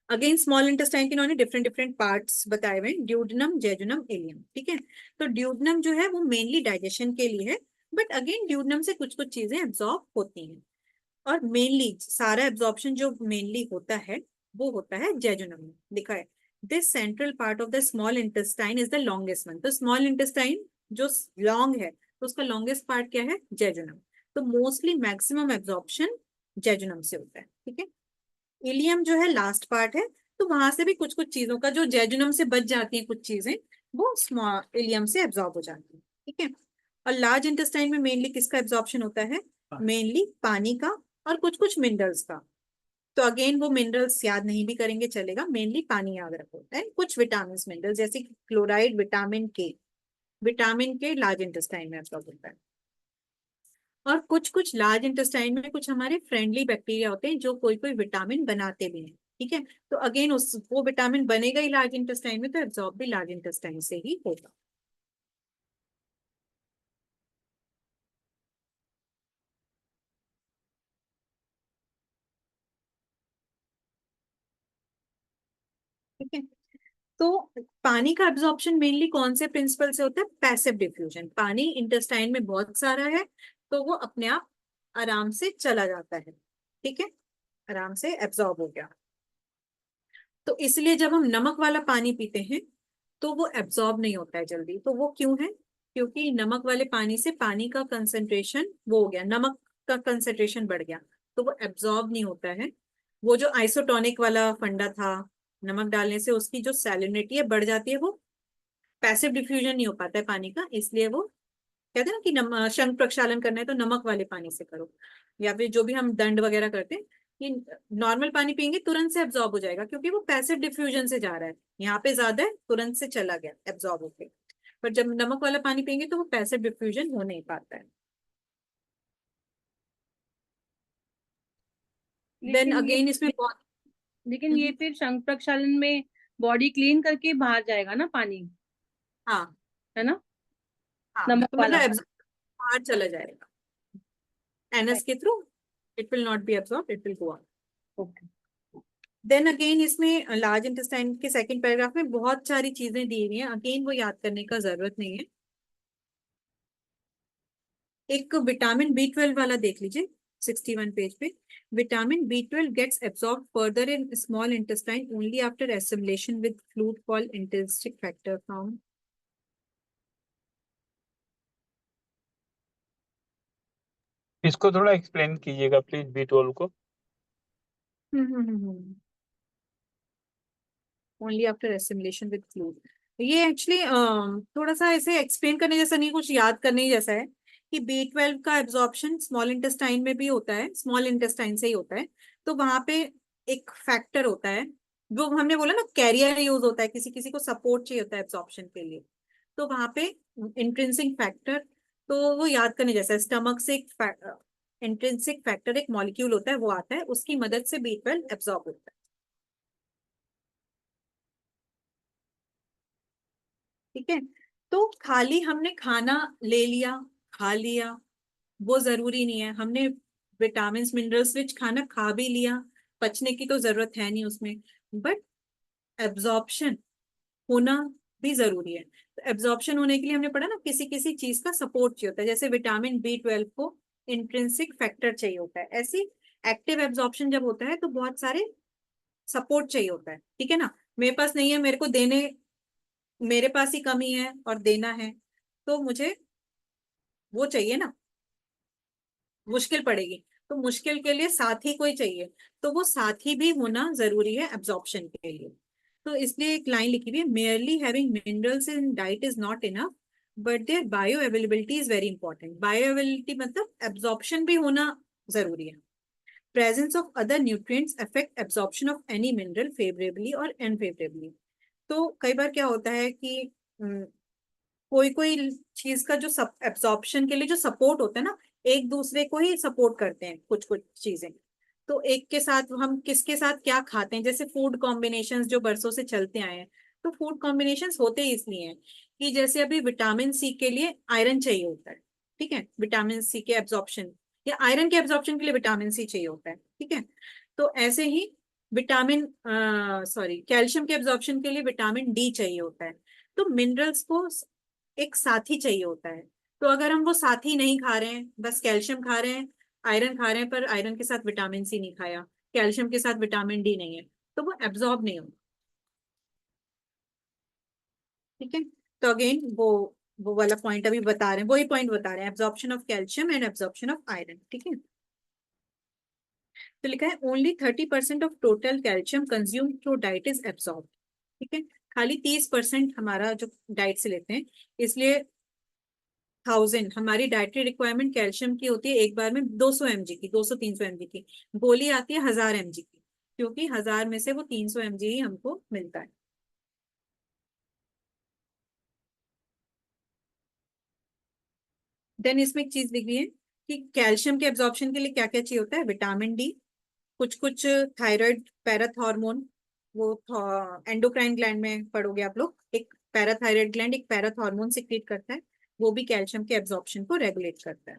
[SPEAKER 1] अगेन स्मॉल इंटेस्टाइन के इन्होंने डिफरेंट डिफरेंट पार्ट्स बताए हुए हैं, ड्यूडेनम, जेजुनम, इलियम, ठीक है। तो ड्यूडेनम जो है वो मेनली डाइजेशन के लिए है बट अगेन ड्यूडेनम से कुछ कुछ चीजें एब्जॉर्ब होती हैं। और मेनली सारा एब्जॉर्प्शन जो मेनली होता है वो होता है जेजुनम में। लिखा है this central part of the small intestine is the longest one. तो स्मॉल इंटेस्टाइन जो लॉन्ग है तो उसका लॉन्गेस्ट पार्ट क्या है? जेजुनम। तो मोस्टली मैक्सिमम एब्जॉर्प्शन जेजुनम से होता है। ठीक है, इलियम जो है लास्ट पार्ट है, तो वहां से भी कुछ कुछ चीजों का जो जेजुनम से बच जाती हैं कुछ चीजें वो स्मॉल इलियम से एब्जॉर्ब हो जाती है। ठीक है, और लार्ज इंटेस्टाइन में मेनली किसका एब्जॉर्प्शन होता है? मेनली पानी का और कुछ कुछ मिनरल्स का। तो अगेन वो मिनरल्स याद नहीं भी करेंगे चलेगा, मेनली पानी याद रखो है। कुछ विटामिन मिनरल्स जैसे क्लोराइड, विटामिन के लार्ज इंटेस्टाइन में एब्जॉर्ब होता है। और कुछ कुछ लार्ज इंटेस्टाइन में कुछ हमारे फ्रेंडली बैक्टीरिया होते हैं जो कोई कोई विटामिन बनाते भी हैं। ठीक है, तो अगेन उस वो विटामिन बनेगा ही लार्ज इंटेस्टाइन में, तो एब्जॉर्ब भी लार्ज इंटेस्टाइन से ही होगा। ठीक है, तो पानी का एब्जॉर्प्शन मेनली कौन से प्रिंसिपल से होता है? Passive diffusion. पानी इंटेस्टाइन में बहुत सारा है तो वो अपने आप आराम से चला जाता है। ठीक है, आराम से एब्जॉर्ब हो गया। तो इसलिए जब हम नमक वाला पानी पीते हैं तो वो एब्जॉर्ब नहीं होता है जल्दी। तो वो क्यों है? क्योंकि नमक वाले पानी से पानी का कंसंट्रेशन वो हो गया, नमक का कंसंट्रेशन बढ़ गया, तो वो एब्जॉर्ब नहीं होता है। वो जो आइसोटोनिक वाला फंडा था, नमक डालने से उसकी जो सैलिनिटी है बढ़ जाती है, वो पैसिव डिफ्यूजन नहीं हो पाता है पानी का। इसलिए वो कहते हैं ना कि शंख प्रक्षालन करना है तो नमक वाले पानी से करो, या फिर जो भी हम दंड वगैरह करते हैं, ये नॉर्मल पानी पियेंगे तुरंत से एब्जॉर्ब हो जाएगा क्योंकि वो पैसिव डिफ्यूजन से जा रहा है। यहाँ पे ज्यादा है, तुरंत से चला गया एब्जॉर्ब होके। पर जब नमक वाला पानी पियेंगे तो वो पैसिव डिफ्यूजन हो नहीं पाता है। देन
[SPEAKER 6] लेकिन ये
[SPEAKER 1] अगेन इसमें बहुत
[SPEAKER 6] लेकिन ये फिर शंख प्रक्षालन में बॉडी क्लीन करके बाहर जाएगा ना पानी,
[SPEAKER 1] हाँ
[SPEAKER 6] है ना,
[SPEAKER 1] हाँ,
[SPEAKER 6] नमक
[SPEAKER 1] तो
[SPEAKER 6] वाला
[SPEAKER 1] मतलब
[SPEAKER 6] पानी।
[SPEAKER 1] एब्जॉर्ब बाहर चला जाएगा एनएस के थ्रू। It will not be absorb, it will go out.
[SPEAKER 6] Okay.
[SPEAKER 1] Then again इसमें लार्ज इंटेस्टाइन के सेकंड पैराग्राफ में बहुत सारी चीजें दी हुई हैं, अगेन वो याद करने का जरूरत नहीं है। एक विटामिन B12 वाला देख लीजिए 61 पेज पे। Vitamin B12 gets absorb further in small intestine only after assimilation with fluid called intrinsic factor form.
[SPEAKER 2] इसको थोड़ा एक्सप्लेन कीजिएगा प्लीज, B12 को।
[SPEAKER 1] Only after assimilation with fluid, ये एक्चुअली थोड़ा सा ऐसे एक्सप्लेन करने जैसा नहीं, कुछ याद करने ही जैसा है कि B12 का एब्जॉर्प्शन स्मॉल इंटेस्टाइन में भी होता है, स्मॉल इंटेस्टाइन से ही होता है। तो वहां पे एक फैक्टर होता है, जो हमने बोला ना कैरियर यूज होता है, किसी किसी को सपोर्ट चाहिए होता है एब्जॉर्प्शन के लिए, तो वहां पे इंट्रिंसिक फैक्टर, तो वो याद करने जैसा है। स्टमक से एक इंट्रिंसिक फैक्टर एक मॉलिक्यूल होता है, वो आता है, उसकी मदद से B12 एब्जॉर्ब होता है। ठीक है, तो खाली हमने खाना ले लिया, खा लिया, वो जरूरी नहीं है। हमने विटामिन मिनरल्स रिच खाना खा भी लिया, पचने की तो जरूरत है नहीं उसमें, बट एब्जॉर्प्शन होना भी जरूरी है। तो एब्जॉर्प्शन होने के लिए हमने पढ़ा ना किसी किसी चीज का सपोर्ट चाहिए होता है, जैसे विटामिन B12 को इंट्रिंसिक फैक्टर चाहिए होता है। ऐसी एक्टिव एब्जॉर्प्शन जब होता है तो बहुत सारे सपोर्ट चाहिए होता है। ठीक है ना, मेरे पास नहीं है, मेरे को देने, मेरे पास ही कमी है और देना है, तो मुझे वो चाहिए ना, मुश्किल पड़ेगी, तो मुश्किल के लिए साथी कोई चाहिए, तो वो साथी भी होना जरूरी है एब्जॉर्प्शन के लिए। तो इसलिए एक लाइन लिखी हुई है, merely having minerals in diet is not enough but their bio availability is very important. Bio availability मतलब एब्जॉर्प्शन भी होना जरूरी है। Presence of other nutrients affect absorption of any mineral favourably और अनफेवरेबली। तो कई बार क्या होता है कि कोई कोई चीज का जो सब एब्जॉर्प्शन के लिए जो सपोर्ट होता है ना, एक दूसरे को ही सपोर्ट करते हैं कुछ कुछ चीजें। तो एक के साथ हम किसके साथ क्या खाते हैं, जैसे फूड कॉम्बिनेशंस जो बरसों से चलते आए हैं, तो फूड कॉम्बिनेशंस होते ही इसलिए हैं कि जैसे अभी विटामिन सी के लिए आयरन चाहिए होता है। ठीक है, विटामिन सी के एब्जॉर्प्शन या आयरन के एब्जॉर्प्शन के लिए विटामिन सी चाहिए होता है। ठीक है, तो ऐसे ही विटामिन कैल्शियम के एब्जॉर्प्शन के लिए विटामिन D चाहिए होता है। तो मिनरल्स को एक साथी चाहिए होता है, तो अगर हम वो साथ ही नहीं खा रहे हैं, बस कैल्शियम खा रहे हैं, आयरन खा रहे हैं, पर आयरन के साथ विटामिन सी नहीं खाया, कैल्शियम के साथ विटामिन डी नहीं है, तो वो एब्जॉर्ब नहीं होगा। ठीक है, तो अगेन वो वाला पॉइंट अभी बता रहे हैं, वही पॉइंट बता रहे हैं, absorption of calcium and absorption of iron. ठीक है, तो लिखा है only 30% of total calcium consume through diet is absorb. ठीक है, खाली 30% हमारा जो डाइट से लेते हैं, इसलिए 1000 हमारी डाइटरी रिक्वायरमेंट कैल्शियम की होती है एक बार में 200 mg की, 200-300 mg की। गोली आती है 1000 mg की, क्योंकि 1000 में से वो 300 mg ही हमको मिलता है। देन इसमें एक चीज लिखी है कि कैल्शियम के एब्जॉर्प्शन के लिए क्या क्या चाहिए होता है, विटामिन डी, कुछ कुछ थायराइड पैराथ हार्मोन, वो एंडोक्राइन ग्लैंड में पढ़ोगे आप लोग, एक पैराथायराइड ग्लैंड एक पैराथ हार्मोन सिक्रीट करता है, वो भी कैल्शियम के एब्जॉर्प्शन को रेगुलेट करता है।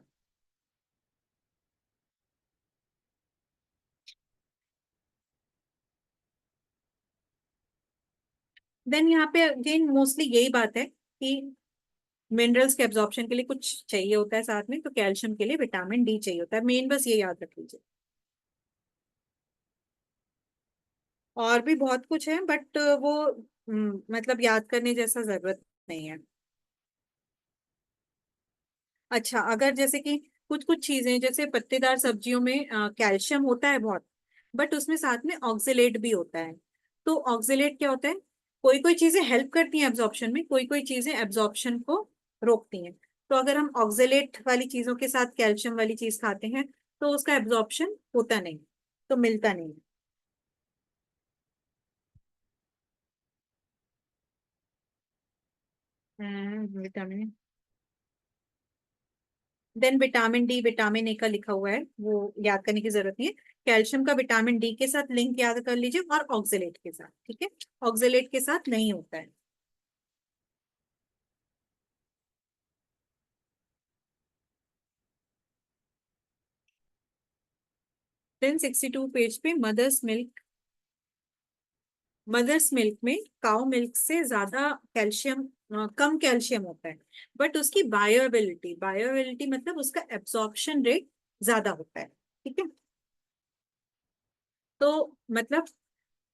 [SPEAKER 1] देन यहाँ पे अगेन मोस्टली यही बात है कि मिनरल्स के एब्जॉर्प्शन के लिए कुछ चाहिए होता है साथ में, तो कैल्शियम के लिए विटामिन डी चाहिए होता है, मेन बस ये याद रख लीजिए। और भी बहुत कुछ है, बट वो मतलब याद करने जैसा जरूरत नहीं है। अच्छा, अगर जैसे कि कुछ कुछ चीजें, जैसे पत्तेदार सब्जियों में कैल्शियम होता है बहुत, बट उसमें साथ में ऑक्जेलेट भी होता है। तो ऑक्जेलेट क्या होता है, कोई कोई चीजें हेल्प करती हैं एब्जॉर्प्शन में, कोई कोई चीजें एब्जॉर्प्शन को रोकती हैं। तो अगर हम ऑक्जेलेट वाली चीजों के साथ कैल्शियम वाली चीज खाते हैं, तो उसका एब्जॉर्प्शन होता नहीं, तो मिलता नहीं। Vitamin, then vitamin D, vitamin A का लिखा हुआ है, वो याद करने की जरूरत नहीं है। कैल्शियम का विटामिन डी के साथ लिंक याद कर लीजिए, और ऑक्जेलेट के साथ। ठीक है, ऑक्जेलेट के साथ नहीं होता है। देन 62 पेज पे मदर्स मिल्क, मदर्स मिल्क में काउ मिल्क से ज्यादा कैल्शियम, कम कैल्शियम होता है, बट उसकी बायोअवेलेबिलिटी, बायोअवेलेबिलिटी मतलब उसका एब्जॉर्प्शन रेट ज्यादा होता है। ठीक है, तो मतलब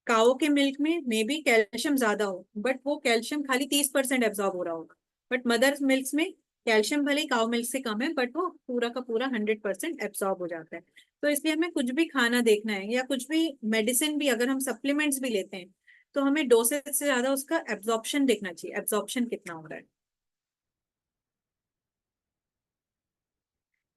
[SPEAKER 1] काओ के मिल्क में मे बी कैल्शियम ज्यादा हो, बट वो कैल्शियम खाली 30% एब्जॉर्ब हो रहा होगा। बट मदर मिल्क में कैल्शियम भले ही काओ मिल्क से कम है, बट वो पूरा का पूरा 100% एब्जॉर्ब हो जाता है। तो इसलिए हमें कुछ भी खाना देखना है, या कुछ भी मेडिसिन भी, अगर हम सप्लीमेंट्स भी लेते हैं, तो हमें डोसेज से ज्यादा उसका एब्जॉर्प्शन देखना चाहिए, एब्जॉर्प्शन कितना हो रहा है।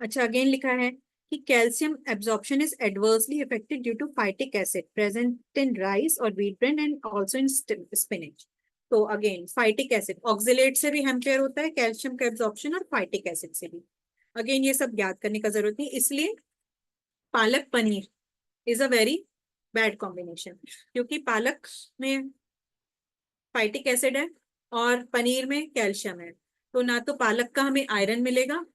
[SPEAKER 1] अच्छा, अगेन लिखा है कि calcium absorption is adversely affected due to phytic acid present in rice और wheat bran and also in spinach. तो अगेन फाइटिक एसिड, ऑक्जेलेट से भी हेम्पेयर होता है कैल्शियम का एब्जॉर्प्शन, और फाइटिक एसिड से भी। अगेन ये सब याद करने का जरूरत नहीं, इसलिए palak paneer is a very bad combination, क्योंकि पालक में फाइटिक एसिड है और पनीर में कैल्शियम है। तो ना तो पालक का हमें आयरन मिलेगा,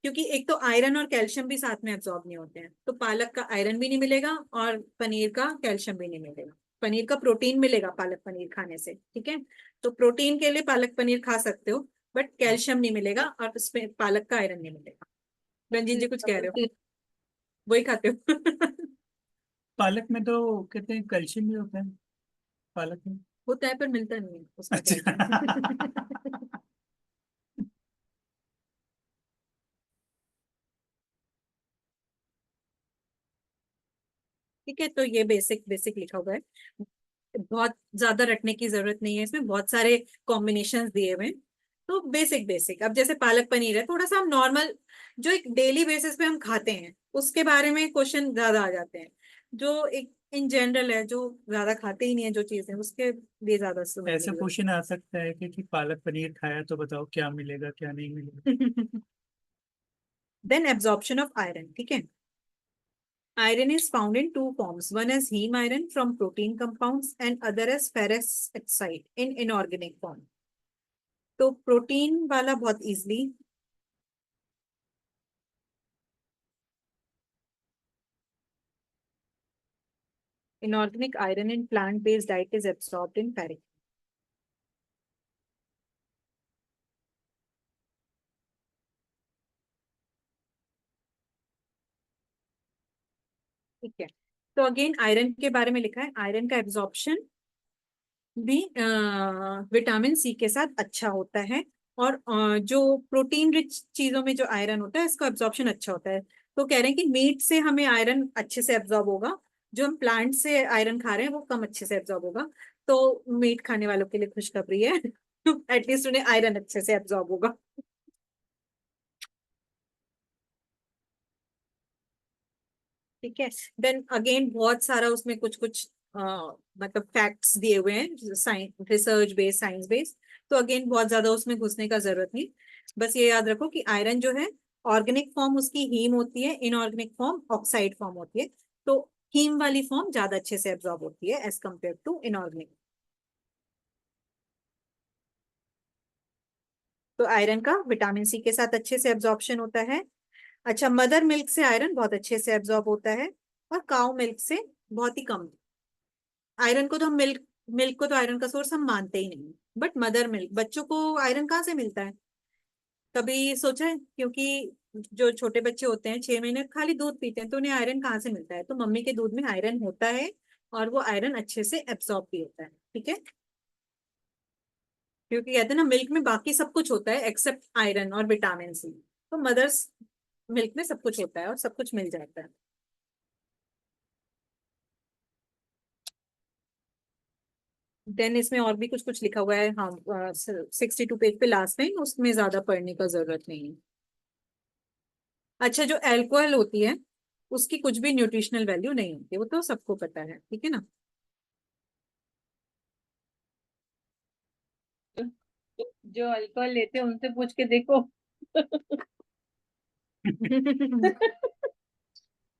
[SPEAKER 1] क्योंकि एक तो आयरन और कैल्शियम भी साथ में एब्जॉर्ब नहीं होते हैं, तो पालक का आयरन भी नहीं मिलेगा और पनीर का कैल्शियम भी नहीं मिलेगा। पनीर का प्रोटीन मिलेगा पालक पनीर खाने से। ठीक है, तो प्रोटीन के लिए पालक पनीर खा सकते हो, बट कैल्शियम नहीं मिलेगा और उसमें पालक का आयरन नहीं मिलेगा। रंजीत जी कुछ कह रहे हो, वही खाते हो?
[SPEAKER 3] पालक में तो कहते हैं कैल्शियम भी होता है पालक में।
[SPEAKER 1] होता है, पर मिलता नहीं है उसका
[SPEAKER 3] अच्छा।
[SPEAKER 1] कैल्शियम। ठीक है, तो ये बेसिक बेसिक लिखा हुआ है, बहुत ज्यादा रटने की जरूरत नहीं है, इसमें बहुत सारे कॉम्बिनेशंस दिए हुए हैं। तो बेसिक बेसिक, अब जैसे पालक पनीर है, थोड़ा सा हम नॉर्मल जो एक डेली बेसिस पे हम खाते हैं उसके बारे में क्वेश्चन ज्यादा आ जाते हैं। जो एक इन जनरल है, जो ज्यादा खाते ही नहीं है जो चीजें, उसके लिए ज्यादा समझने
[SPEAKER 3] ऐसा
[SPEAKER 1] की
[SPEAKER 3] क्वेश्चन आ सकता है कि पालक पनीर खाया तो बताओ क्या मिलेगा क्या नहीं मिलेगा।
[SPEAKER 1] जरूरत। Then absorption of iron. ठीक है, iron is found in two forms. One as heme iron from protein compounds and other as ferrous oxide in inorganic form. तो प्रोटीन वाला बहुत easily, inorganic iron in plant-based diet is absorbed in ferric. ठीक है, तो again iron के बारे में लिखा है, आयरन का एब्जॉर्प्शन भी विटामिन सी के साथ अच्छा होता है, और जो प्रोटीन रिच चीजों में जो आयरन होता है इसका एब्जॉर्प्शन अच्छा होता है। तो कह रहे हैं कि मीट से हमें आयरन अच्छे से एब्जॉर्ब होगा, जो हम प्लांट से आयरन खा रहे हैं वो कम अच्छे से एब्जॉर्ब होगा। तो मीट खाने वालों के लिए खुशखबरी है, एटलीस्ट उन्हें आयरन अच्छे से एब्जॉर्ब होगा। ठीक है, देन अगेन बहुत सारा उसमें कुछ कुछ मतलब फैक्ट्स दिए हुए हैं, science research based, science based. तो अगेन बहुत ज्यादा उसमें घुसने का जरूरत नहीं, बस ये याद रखो कि आयरन जो है ऑर्गेनिक फॉर्म उसकी हीम होती है, इनऑर्गेनिक फॉर्म ऑक्साइड फॉर्म होती है। तो हीम वाली फॉर्म ज्यादा अच्छे से एब्जॉर्ब होती है एज कम्पेयर टू इनऑर्गेनिक। तो आयरन का विटामिन सी के साथ अच्छे से एब्जॉर्प्शन होता है। अच्छा, मदर मिल्क से आयरन बहुत अच्छे से एब्जॉर्ब होता है, और काउ मिल्क से बहुत ही कम। आयरन को तो हम मिल्क मिल्क को तो आयरन का सोर्स हम मानते ही नहीं, बट मदर मिल्क, बच्चों को आयरन कहाँ से मिलता है, कभी सोचा है? क्योंकि जो छोटे बच्चे होते हैं 6 महीने खाली दूध पीते हैं, तो उन्हें आयरन कहाँ से मिलता है? तो मम्मी के दूध में आयरन होता है, और वो आयरन अच्छे से एब्सॉर्ब भी होता है। ठीक है, क्योंकि कहते हैं ना मिल्क में बाकी सब कुछ होता है एक्सेप्ट आयरन और विटामिन सी, तो मदर्स मिल्क में सब कुछ होता है और सब कुछ मिल जाता है। देन इसमें और भी कुछ कुछ लिखा हुआ है, हाँ 62 पेज पे लास्ट लाइन, उसमें ज्यादा पढ़ने का जरूरत नहीं है। अच्छा, जो अल्कोहल होती है उसकी कुछ भी न्यूट्रिशनल वैल्यू नहीं होती, वो तो सबको पता है, ठीक है ना।
[SPEAKER 6] जो अल्कोहल लेते हैं उनसे पूछ के देखो।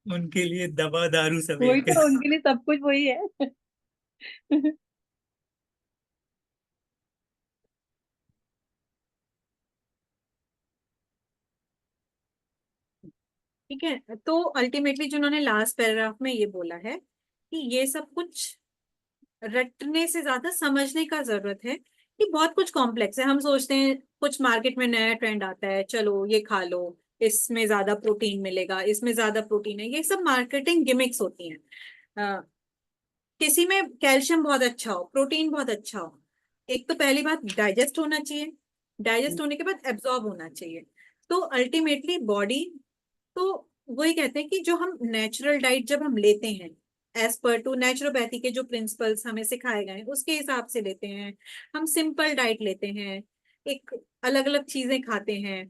[SPEAKER 3] उनके लिए दवा दारू सब
[SPEAKER 6] वही
[SPEAKER 3] एक है।
[SPEAKER 6] तो, उनके लिए सब कुछ वही है।
[SPEAKER 1] ठीक है, तो अल्टीमेटली जिन्होंने लास्ट पैराग्राफ में ये बोला है कि ये सब कुछ रटने से ज्यादा समझने का जरूरत है, कि बहुत कुछ कॉम्प्लेक्स है। हम सोचते हैं कुछ मार्केट में नया ट्रेंड आता है, चलो ये खा लो, इसमें ज्यादा प्रोटीन मिलेगा, इसमें ज्यादा प्रोटीन है, ये सब मार्केटिंग गिमिक्स होती हैं। किसी में कैल्शियम बहुत अच्छा हो, प्रोटीन बहुत अच्छा हो, एक तो पहली बात डाइजेस्ट होना चाहिए, डाइजेस्ट होने के बाद एब्जॉर्ब होना चाहिए। तो अल्टीमेटली बॉडी, तो वही कहते हैं कि जो हम नेचुरल डाइट जब हम लेते हैं, एज पर टू नेचुरोपैथी के जो प्रिंसिपल्स हमें सिखाए गए हैं उसके हिसाब से लेते हैं, हम सिंपल डाइट लेते हैं, एक अलग अलग चीजें खाते हैं,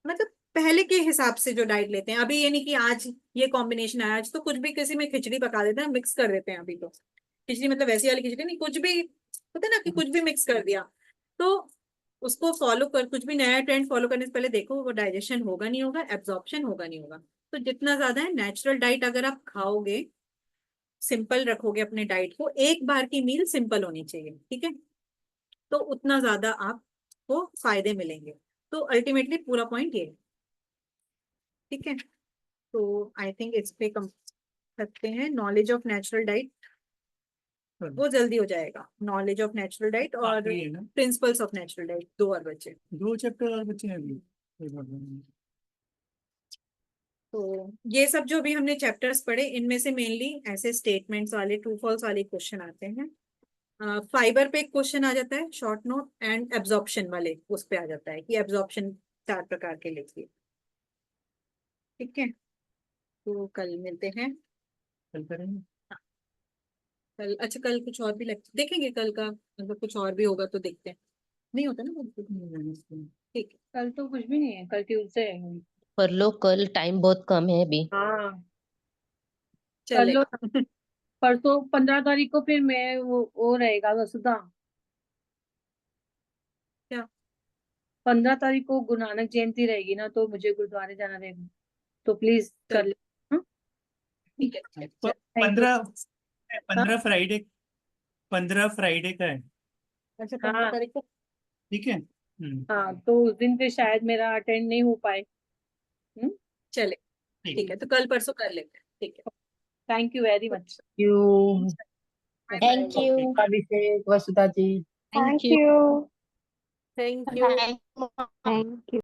[SPEAKER 1] मतलब पहले के हिसाब से जो डाइट लेते हैं। अभी ये नहीं कि आज ये कॉम्बिनेशन आया, आज तो कुछ भी किसी में खिचड़ी पका देते हैं, मिक्स कर देते हैं। अभी तो खिचड़ी मतलब वैसी वाली खिचड़ी नहीं, कुछ भी होता है ना कि कुछ भी मिक्स कर दिया। तो उसको फॉलो कर, कुछ भी नया ट्रेंड फॉलो करने से पहले देखो वो डाइजेशन होगा नहीं होगा, एब्जॉर्प्शन होगा नहीं होगा। तो जितना ज्यादा है नेचुरल डाइट अगर आप खाओगे, सिंपल रखोगे अपने डाइट को, एक बार की मील सिंपल होनी चाहिए, ठीक है, तो उतना ज्यादा आपको फायदे मिलेंगे। तो अल्टीमेटली पूरा पॉइंट ये है। ठीक है, तो आई थिंक इस पे कम करते हैं, नॉलेज ऑफ नेचुरल डाइट, वो जल्दी हो जाएगा। नॉलेज ऑफ नेचुरल डाइट और
[SPEAKER 3] आखिरी है ना,
[SPEAKER 1] प्रिंसिपल्स ऑफ नेचुरल डाइट, 2 और बचे।
[SPEAKER 3] 2 चैप्टर और बचे हैं अभी, कोई प्रॉब्लम नहीं।
[SPEAKER 1] तो ये सब जो भी हमने चैप्टर्स पढ़े, इनमें से मेनली ऐसे स्टेटमेंट्स वाले, ट्रू फॉल्स वाले क्वेश्चन आते हैं। फाइबर पे एक क्वेश्चन आ जाता है शॉर्ट नोट, एंड एब्जॉर्प्शन वाले उस पे आ जाता है कि एब्जॉर्प्शन 4 प्रकार के लिखिए। ठीक है, तो कल मिलते हैं।
[SPEAKER 3] कल करेंगे।
[SPEAKER 1] कल, अच्छा कल कुछ और भी देखेंगे कल का, मतलब कुछ और भी होगा तो देखते हैं, नहीं होता ना बिल्कुल। ठीक है,
[SPEAKER 6] कल तो कुछ भी नहीं है, कल ट्यूसडे है।
[SPEAKER 4] कर लो, कल टाइम बहुत कम है अभी।
[SPEAKER 6] हाँ, कर लो।
[SPEAKER 1] चलेगा।
[SPEAKER 6] परसों 15 तारीख को फिर मैं वो रहेगा वसुधा।
[SPEAKER 1] क्या?
[SPEAKER 6] 15 तारीख को गुरु नानक जयंती रहेगी ना, तो मुझे गुरुद्वारे जाना रहेगा, तो प्लीज कर
[SPEAKER 1] चल,
[SPEAKER 6] ले। हाँ?
[SPEAKER 1] ठीक है, चल, चल।
[SPEAKER 6] Thank you.
[SPEAKER 3] 15
[SPEAKER 6] हाँ
[SPEAKER 3] 15 फ्राइडे, 15 फ्राइडे का है।
[SPEAKER 1] अच्छा 15
[SPEAKER 6] हाँ
[SPEAKER 1] तारीख को।
[SPEAKER 3] ठीक है।
[SPEAKER 6] हाँ, तो उस दिन फिर शायद मेरा अटेंड नहीं हो पाए।
[SPEAKER 1] चले,
[SPEAKER 3] ठीक
[SPEAKER 1] ठीक है, तो कल परसों कर लेते हैं। ठीक है,
[SPEAKER 6] thank you very much.
[SPEAKER 7] You.
[SPEAKER 1] Bye
[SPEAKER 8] thank
[SPEAKER 1] bye.
[SPEAKER 8] You.
[SPEAKER 7] Abhishek, Vasudha ji.
[SPEAKER 4] Thank
[SPEAKER 8] thank
[SPEAKER 4] you.
[SPEAKER 8] You.
[SPEAKER 1] Thank you.
[SPEAKER 8] Thank you.